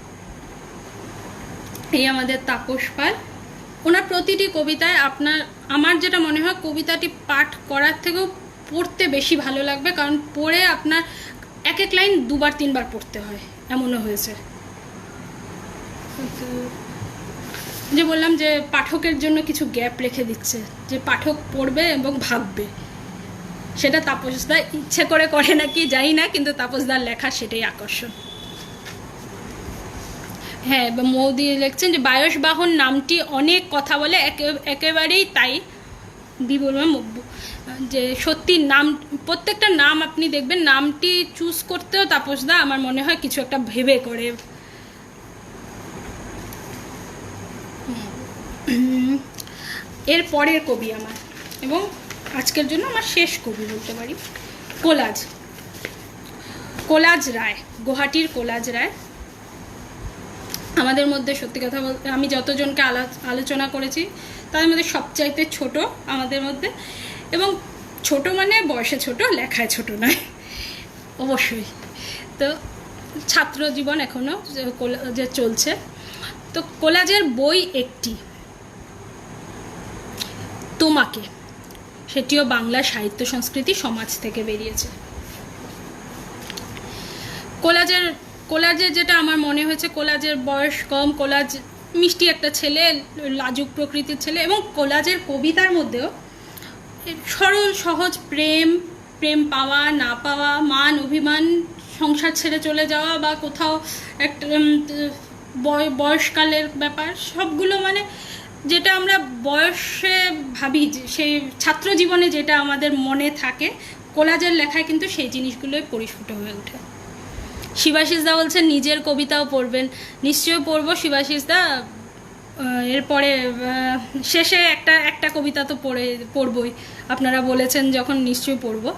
এই আমাদের তাপস পাল। ওনার প্রতিটি কবিতায় আমার যেটা মনে হয় কবিতাটি পাঠ করার থেকেও পড়তে বেশি ভালো লাগবে, কারণ পড়ে আপনার এক এক লাইন দুবার তিনবার পড়তে হয়, এমনও হয়েছে। যে বললাম যে পাঠকের জন্য কিছু গ্যাপ রেখে দিচ্ছে, যে পাঠক পড়বে এবং ভাববে। সেটা তাপসদা ইচ্ছে করে নাকি জানি না, কিন্তু তাপসদার লেখা সেটাই আকর্ষণ। হ্যাঁ, মৌদি লিখছেন যে বায়স বাহন নামটি অনেক কথা বলে, একেবারেই তাই। দি বললাম যে সত্যি নাম, প্রত্যেকটা নাম আপনি দেখবেন নামটি চুজ করতেও তাপসদা আমার মনে হয় কিছু একটা ভেবে করে। এর পরের কবি আমার, এবং আজকের জন্য আমার শেষ কবি বলতে পারি, কোলাজ রায়, গুয়াহাটির কোলাজ রায়। আমাদের মধ্যে সত্যি কথা বলতে আমি যতজনকে আলোচনা করেছি তাদের মধ্যে সবচাইতে ছোট আমাদের মধ্যে, এবং ছোট মানে বয়সে ছোট, লেখায় ছোট নয় অবশ্যই। তো ছাত্র জীবন এখনও যে চলছে। তো কোলাজের বই একটি, তোমাকে, সেটিও বাংলা সাহিত্য সংস্কৃতি সমাজ থেকে বেরিয়েছে। কোলাজের যেটা আমার মনে হয়েছে, কোলাজের বয়স কম, কোলাজ মিষ্টি একটা ছেলে, লাজুক প্রকৃতির ছেলে, এবং কোলাজের কবিতার মধ্যেও সরল সহজ প্রেম পাওয়া না পাওয়া, মান অভিমান, সংসার ছেড়ে চলে যাওয়া, বা কোথাও একটা বয়সকালের ব্যাপার, সবগুলো মানে যেটা আমরা বয়সে ভাবি, সেই ছাত্র জীবনে যেটা আমাদের মনে থাকে, কোলাজের লেখায় কিন্তু সেই জিনিসগুলোই পরিস্ফুট হয়ে ওঠে। শিবাশিসদা বলছেন নিজের কবিতাও পড়বেন। নিশ্চয়ই পড়বো শিবাশিসদা, এরপরে শেষে একটা কবিতা তো পড়বই, আপনারা বলেছেন যখন নিশ্চয়ই পড়বো।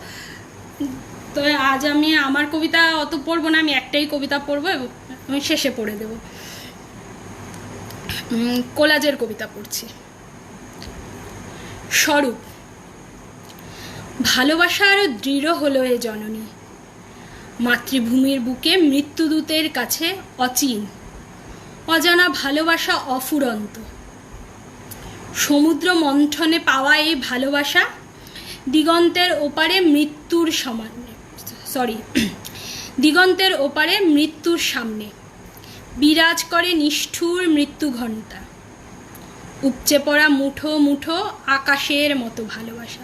তো আজ আমি আমার কবিতা অত পড়বো না, আমি একটাই কবিতা পড়বো এবং আমি শেষে পড়ে দেব। কোলাজের কবিতা পড়ছি। স্বরূপ। ভালোবাসা আরো দৃঢ় হলো এ জননী, মাতৃভূমির বুকে মৃত্যুদূতের কাছে অচিন, অজানা ভালোবাসা অফুরন্ত। সমুদ্র মন্থনে পাওয়া এই ভালোবাসা দিগন্তের ওপারে মৃত্যুর সামনে বিরাজ করে নিষ্ঠুর মৃত্যু ঘণ্টা। উপচে পড়া মুঠো মুঠো আকাশের মতো ভালোবাসা।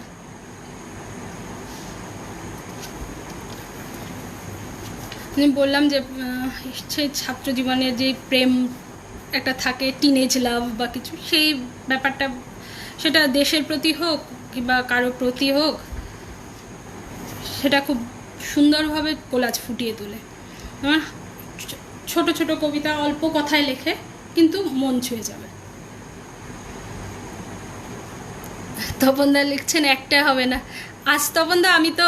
আমি বললাম যে সেই ছাত্র জীবনের যে প্রেম একটা থাকে, টিনেজ লাভ বা কিছু, সেই ব্যাপারটা সেটা দেশের প্রতি হোক কিংবা কারো প্রতি হোক, সেটা খুব সুন্দরভাবে কোলাজ ফুটিয়ে তোলে। ছোট ছোট কবিতা, অল্প কথায় লেখে, কিন্তু মন ছুঁয়ে যাবে। তপনদা লিখছেন একটা হবে না। আজ তপনদা আমি তো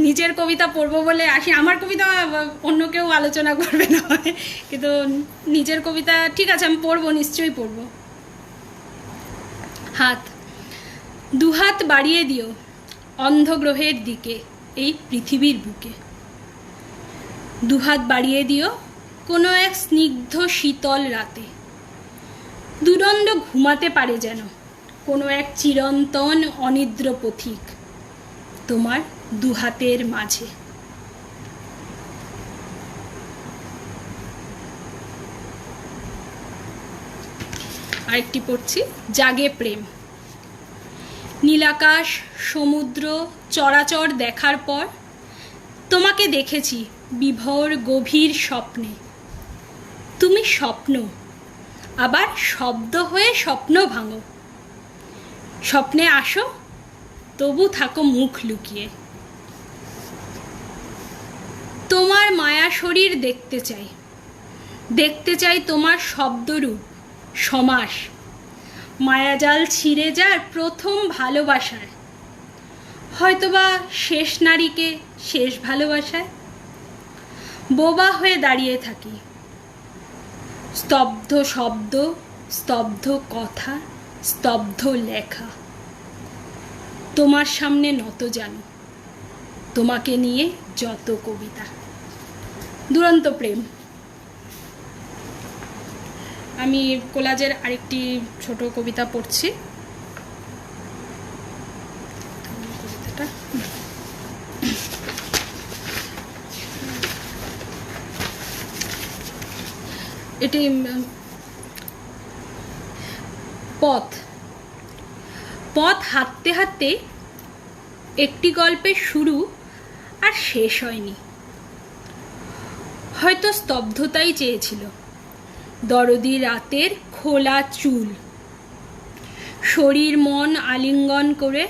নিজের কবিতা পড়বো বলে আসি, আমার কবিতা অন্য কেউ আলোচনা করবে না, কিন্তু নিজের কবিতা ঠিক আছে আমি পড়বো, নিশ্চয়ই পড়বো। হাত। দুহাত বাড়িয়ে দিও অন্ধ গ্রহের দিকে এই পৃথিবীর বুকে। দুহাত বাড়িয়ে দিও কোনো এক স্নিগ্ধ শীতল রাতে, দুদণ্ড ঘুমাতে পারে যেন কোনো এক চিরন্তন অনিদ্র পথিক তোমার দুহাতের মাঝে। আরেকটি পড়ছি, জাগে প্রেম। নীলাকাশ সমুদ্র চরাচর দেখার পর তোমাকে দেখেছি বিভোর গভীর স্বপ্নে। তুমি স্বপ্ন, আবার শব্দ হয়ে স্বপ্ন ভাঙো। স্বপ্নে আসো, তবু থাকো মুখ লুকিয়ে। তোমার মায়া শরীর দেখতে চাই, দেখতে চাই তোমার শব্দরূপ সমাস। মায়াজাল ছিঁড়ে যার প্রথম ভালোবাসায়, হয়তোবা শেষ নারীকে শেষ ভালোবাসায়। বোবা হয়ে দাঁড়িয়ে থাকি, স্তব্ধ শব্দ, স্তব্ধ কথা, স্তব্ধ লেখা। তোমার সামনে নত জানো, তোমাকে নিয়ে যত কবিতা। দুরন্ত প্রেম। আমি কোলাজের আরেকটি ছোট কবিতা পড়ছি। কবিতাটা এটি পথ। পথ হাঁটতে হাঁটতে একটি গল্পের শুরু আর শেষ হয়নি। হয়তো স্তব্ধতাই চেয়েছিল, দরদি রাতের খোলা চুল, শরীর মন আলিঙ্গন করে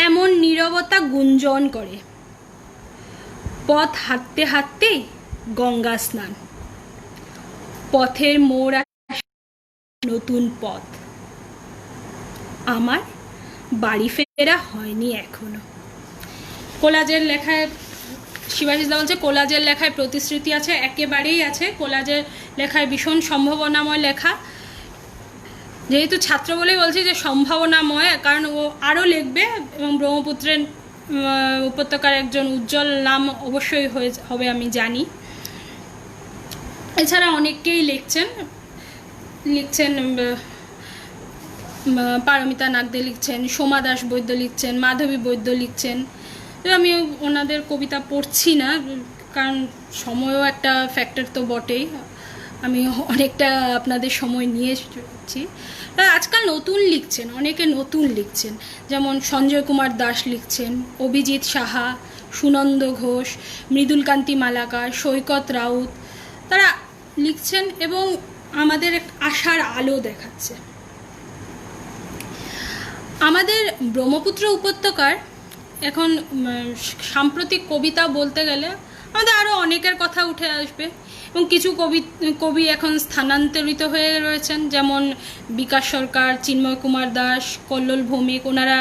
এমন নীরবতা গুঞ্জন করে। পথ হাঁটতে হাঁটতেই গঙ্গা স্নান, পথের মোড় নতুন পথ। আমার বাড়ি ফেরা হয়নি এখনো। কোলাজের লেখায় শিবাশিস দা বলছে কোলাজের লেখায় প্রতিশ্রুতি আছে, একেবারেই আছে। কোলাজের লেখায় ভীষণ সম্ভাবনাময় লেখা। যেহেতু ছাত্র বলেই বলছি যে সম্ভাবনাময়, কারণ ও আরও লিখবে এবং ব্রহ্মপুত্রের উপত্যকার একজন উজ্জ্বল নাম অবশ্যই হবে আমি জানি। এছাড়া অনেকেই লিখছেন পারমিতা নাগদে লিখছেন, সোমা দাস বৈদ্য লিখছেন, মাধবী বৈদ্য লিখছেন। আমি ওনাদের কবিতা পড়ছি না, কারণ সময়ও একটা ফ্যাক্টর তো বটেই। আমি অনেকটা আপনাদের সময় নিয়ে এসেছি। আজকাল নতুন লিখছেন, অনেকে নতুন লিখছেন, যেমন সঞ্জয় কুমার দাস লিখছেন, অভিজিৎ সাহা, সুনন্দ ঘোষ, মৃদুলকান্তি মালাকার, সৈকত রাউত। তারা লিখছেন এবং আমাদের আশার আলো দেখাচ্ছে। আমাদের ব্রহ্মপুত্র উপত্যকার এখন সাম্প্রতিক কবিতা বলতে গেলে আমাদের আরও অনেকের কথা উঠে আসবে এবং কিছু কবি এখন স্থানান্তরিত হয়ে রয়েছেন, যেমন বিকাশ সরকার, চিন্ময় কুমার দাস, কল্লোল ভৌমিক। ওনারা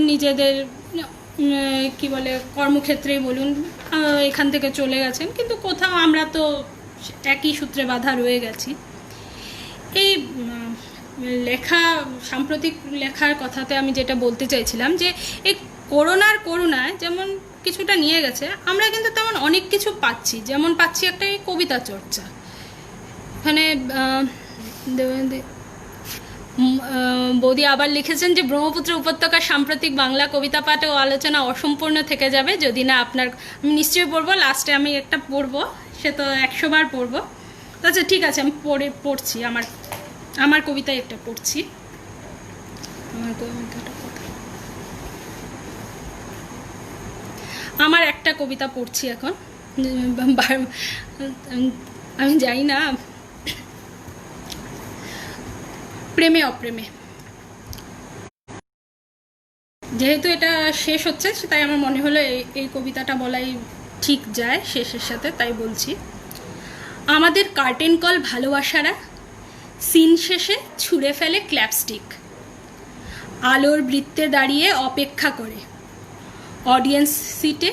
নিজেদের কি বলে কর্মক্ষেত্রেই বলুন এখান থেকে চলে গেছেন, কিন্তু কোথাও আমরা তো একই সূত্রে বাঁধা রয়ে গেছি। এই সাম্প্রতিক লেখার কথাতে আমি যেটা বলতে চাইছিলাম যে এই করোনায় যেমন কিছুটা নিয়ে গেছে, আমরা কিন্তু তেমন অনেক কিছু পাচ্ছি। যেমন পাচ্ছি একটা এই কবিতা চর্চা। এখানে বৌদি আবার লিখেছেন যে ব্রহ্মপুত্র উপত্যকার সাম্প্রতিক বাংলা কবিতা পাঠ ও আলোচনা অসম্পূর্ণ থেকে যাবে যদি না আপনার। আমি নিশ্চয়ই পড়বো, লাস্টে আমি একটা পড়বো, সে তো 100 বার পড়বো। আচ্ছা ঠিক আছে, আমি পড়ছি আমার কবিতায় একটা পড়ছি। আমার একটা কবিতা পড়ছি এখন। আমি জানি না, প্রেমে অপ্রেমে। যেহেতু এটা শেষ হচ্ছে তাই আমার মনে হলো এই কবিতাটা বলাই ঠিক যায় শেষের সাথে, তাই বলছি। আমাদের কার্টেন কল ভালোবাসারা সিন শেষে ছুঁড়ে ফেলে ক্ল্যাপস্টিক, আলোর বৃত্তে দাঁড়িয়ে অপেক্ষা করে অডিয়েন্স সিটে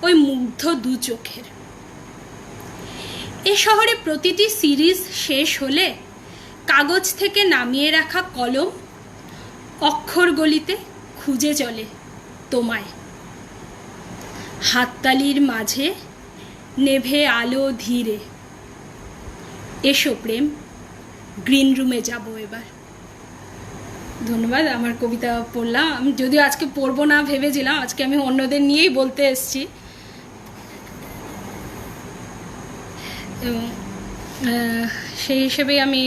ওই মুগ্ধ দু চোখের। এ শহরে প্রতিটি সিরিজ শেষ হলে কাগজ থেকে নামিয়ে রাখা কলম অক্ষর গলিতে খুঁজে চলে তোমায়। হাততালির মাঝে নেভে আলো ধীরে। এসো প্রেম, গ্রিন রুমে যাব এবার। ধন্যবাদ। আমার কবিতা পড়লাম। আমি যদিও আজকে পড়বো না ভেবেছিলাম, আজকে আমি অন্যদের নিয়েই বলতে এসেছি। এবং সেই হিসেবেই আমি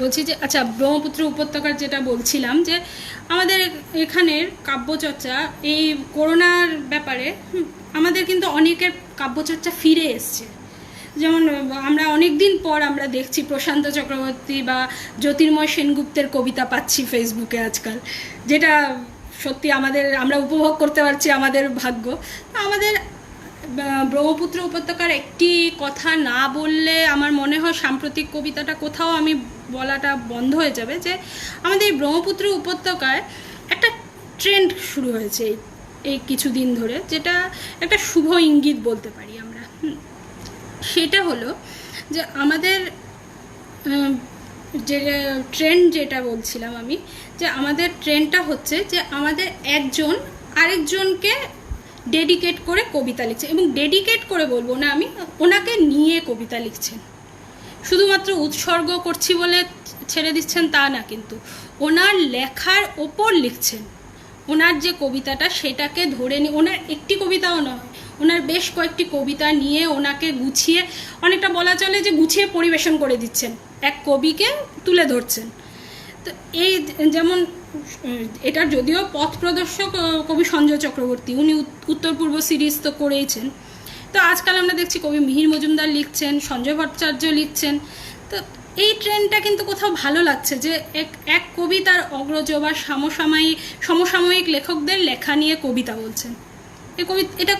বলছি যে আচ্ছা, ব্রহ্মপুত্র উপত্যকার যেটা বলছিলাম যে আমাদের এখানের কাব্যচর্চা এই করোনার ব্যাপারে আমাদের কিন্তু অনেকের কাব্যচর্চা ফিরে এসছে। যেমন আমরা অনেক দিন পর আমরা দেখছি প্রশান্ত চক্রবর্তী বা জ্যোতির্ময় সেনগুপ্তের কবিতা পাচ্ছি ফেসবুকে আজকাল, যেটা সত্যি আমরা উপভোগ করতে পারছি, আমাদের ভাগ্য। আমাদের ব্রহ্মপুত্র উপত্যকার একটি কথা না বললে আমার মনে হয় সাম্প্রতিক কবিতাটা কোথাও আমি বলাটা বন্ধ হয়ে যাবে, যে আমাদের এই ব্রহ্মপুত্র উপত্যকায় একটা ট্রেন্ড শুরু হয়েছে এই কিছুদিন ধরে, যেটা একটা শুভ ইঙ্গিত বলতে পারি আমরা। সেটা হলো যে আমাদের যে ট্রেন্ড, যেটা বলছিলাম আমি, যে আমাদের ট্রেন্ডটা হচ্ছে যে আমাদের একজন আরেকজনকে ডেডিকেট করে কবিতা লিখছে, এবং ডেডিকেট করে বলবো না আমি, ওনাকে নিয়ে কবিতা লিখছেন। শুধুমাত্র উৎসর্গ করছি বলে ছেড়ে দিচ্ছেন তা না, কিন্তু ওনার লেখার ওপর লিখছেন। ওনার যে কবিতাটা সেটাকে ধরে নিয়ে, ওনার একটি কবিতাও নয়, ওনার বেশ কয়েকটি কবিতা নিয়ে ওনাকে গুছিয়ে, অনেকটা বলা চলে যে গুছিয়ে পরিবেশন করে দিচ্ছেন, এক কবিকে তুলে ধরছেন। তো এই যেমন এটার যদিও পথ প্রদর্শক কবি সঞ্জয় চক্রবর্তী, উনি উত্তর পূর্ব সিরিজ তো করেইছেন। তো আজকাল আমরা দেখছি কবি মিহির মজুমদার লিখছেন, সঞ্জয় ভট্টাচার্য লিখছেন। তো এই ট্রেন্ডটা কিন্তু কোথাও ভালো লাগছে, যে এক কবি তার অগ্রজ বা সমসাময়িক লেখকদের লেখা নিয়ে কবিতা বলছেন। এটা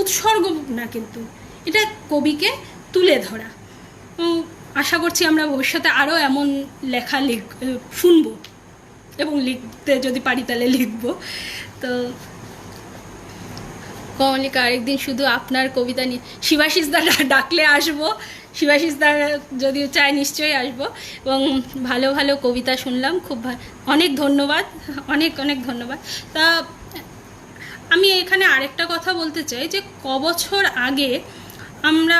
উৎসর্গ না, কিন্তু এটা কবিকে তুলে ধরা। আশা করছি আমরা ভবিষ্যতে আরও এমন লেখা শুনবো, এবং লিখতে যদি পারি তাহলে লিখবো। তো কমলিকা, আরেকদিন শুধু আপনার কবিতা নিয়ে শিবাশিসদা ডাকলে আসবো, শিবাশিসদা যদি চায় নিশ্চয়ই আসবো, এবং ভালো ভালো কবিতা শুনলাম, খুব অনেক ধন্যবাদ, অনেক অনেক ধন্যবাদ। তা আমি এখানে আরেকটা কথা বলতে চাই, যে কবছর আগে আমরা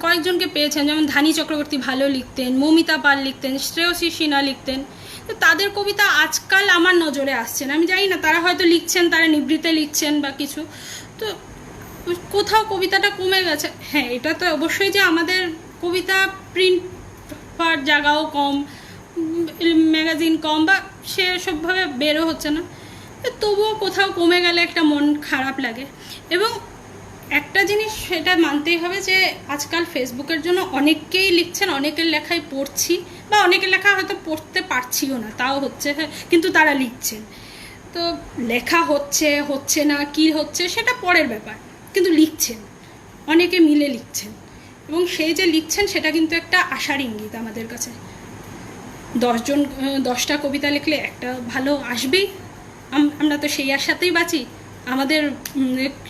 কয়েকজনকে পেয়েছেন, যেমন ধানী চক্রবর্তী ভালো লিখতেন, মৌমিতা পাল লিখতেন, শ্রেয়সী সিনহা লিখতেন। তো তাদের কবিতা আজকাল আমার নজরে আসছেন, আমি জানি না, তারা হয়তো লিখছেন, তারা নিবৃত্তে লিখছেন বা কিছু। তো কোথাও কবিতাটা কমে গেছে। হ্যাঁ, এটা তো অবশ্যই যে আমাদের কবিতা প্রিন্ট হওয়ার জায়গাও কম, ম্যাগাজিন কম, বা সেসবভাবে বেরো হচ্ছে না। তবুও কোথাও কমে গেলে একটা মন খারাপ লাগে। এবং একটা জিনিস সেটা মানতেই হবে, যে আজকাল ফেসবুকের জন্য অনেকেই লিখছেন, অনেকের লেখাই পড়ছি, বা অনেকের লেখা হয়তো পড়তে পারছিও না, তাও হচ্ছে, কিন্তু তারা লিখছেন। তো লেখা হচ্ছে না, কি হচ্ছে সেটা পরের ব্যাপার, কিন্তু লিখছেন, অনেকে মিলে লিখছেন, এবং সেই যে লিখছেন সেটা কিন্তু একটা আশার ইঙ্গিত আমাদের কাছে। 10টা কবিতা লিখলে একটা ভালো আসবেই, আমরা তো সেই আশাতেই বাঁচি, আমাদের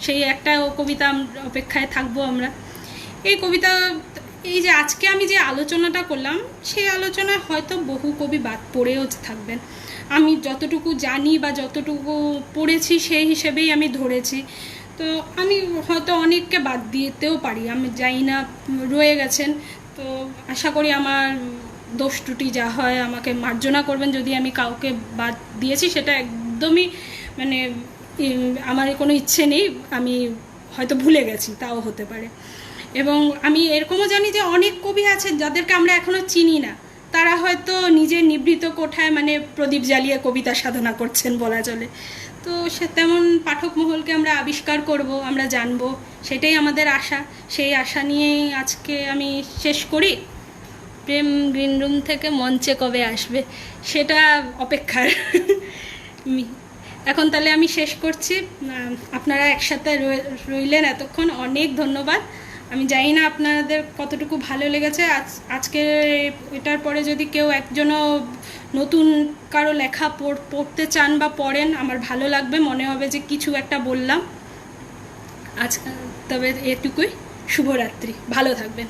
সেই একটা কবিতা অপেক্ষায় থাকবো আমরা। এই যে আজকে আমি যে আলোচনাটা করলাম, সেই আলোচনায় হয়তো বহু কবি বাদ পড়েও থাকবেন। আমি যতটুকু জানি বা যতটুকু পড়েছি সেই হিসেবেই আমি ধরেছি। তো আমি হয়তো অনেককে বাদ দিতেও পারি, আমি জানি না, রয়ে গেছেন। তো আশা করি আমার দোষ ত্রুটি যা হয় আমাকে মার্জনা করবেন যদি আমি কাউকে বাদ দিয়েছি, সেটা একদমই আমার কোনো ইচ্ছে নেই, আমি হয়তো ভুলে গেছি, তাও হতে পারে। এবং আমি এরকমও জানি যে অনেক কবি আছে যাদেরকে আমরা এখনও চিনি না, তারা হয়তো নিজের নিভৃত কোঠায় প্রদীপ জ্বালিয়ে কবিতা সাধনা করছেন বলা চলে। তো তেমন পাঠক মহলকে আমরা আবিষ্কার করব, আমরা জানবো, সেটাই আমাদের আশা। সেই আশা নিয়েই আজকে আমি শেষ করি। প্রেম গ্রিন রুম থেকে মঞ্চে কবে আসবে সেটা অপেক্ষার। এখন তাহলে আমি শেষ করছি। আপনারা একসাথে রইলেন এতক্ষণ, অনেক ধন্যবাদ। আমি জানি না আপনাদের কতটুকু ভালো লেগেছে। আজকে এটার পরে যদি কেউ একজনও নতুন কারো লেখা পড়তে চান বা পড়েন, আমার ভালো লাগবে, মনে হবে যে কিছু একটা বললাম। তবে এটুকুই। শুভরাত্রি, ভালো থাকবেন।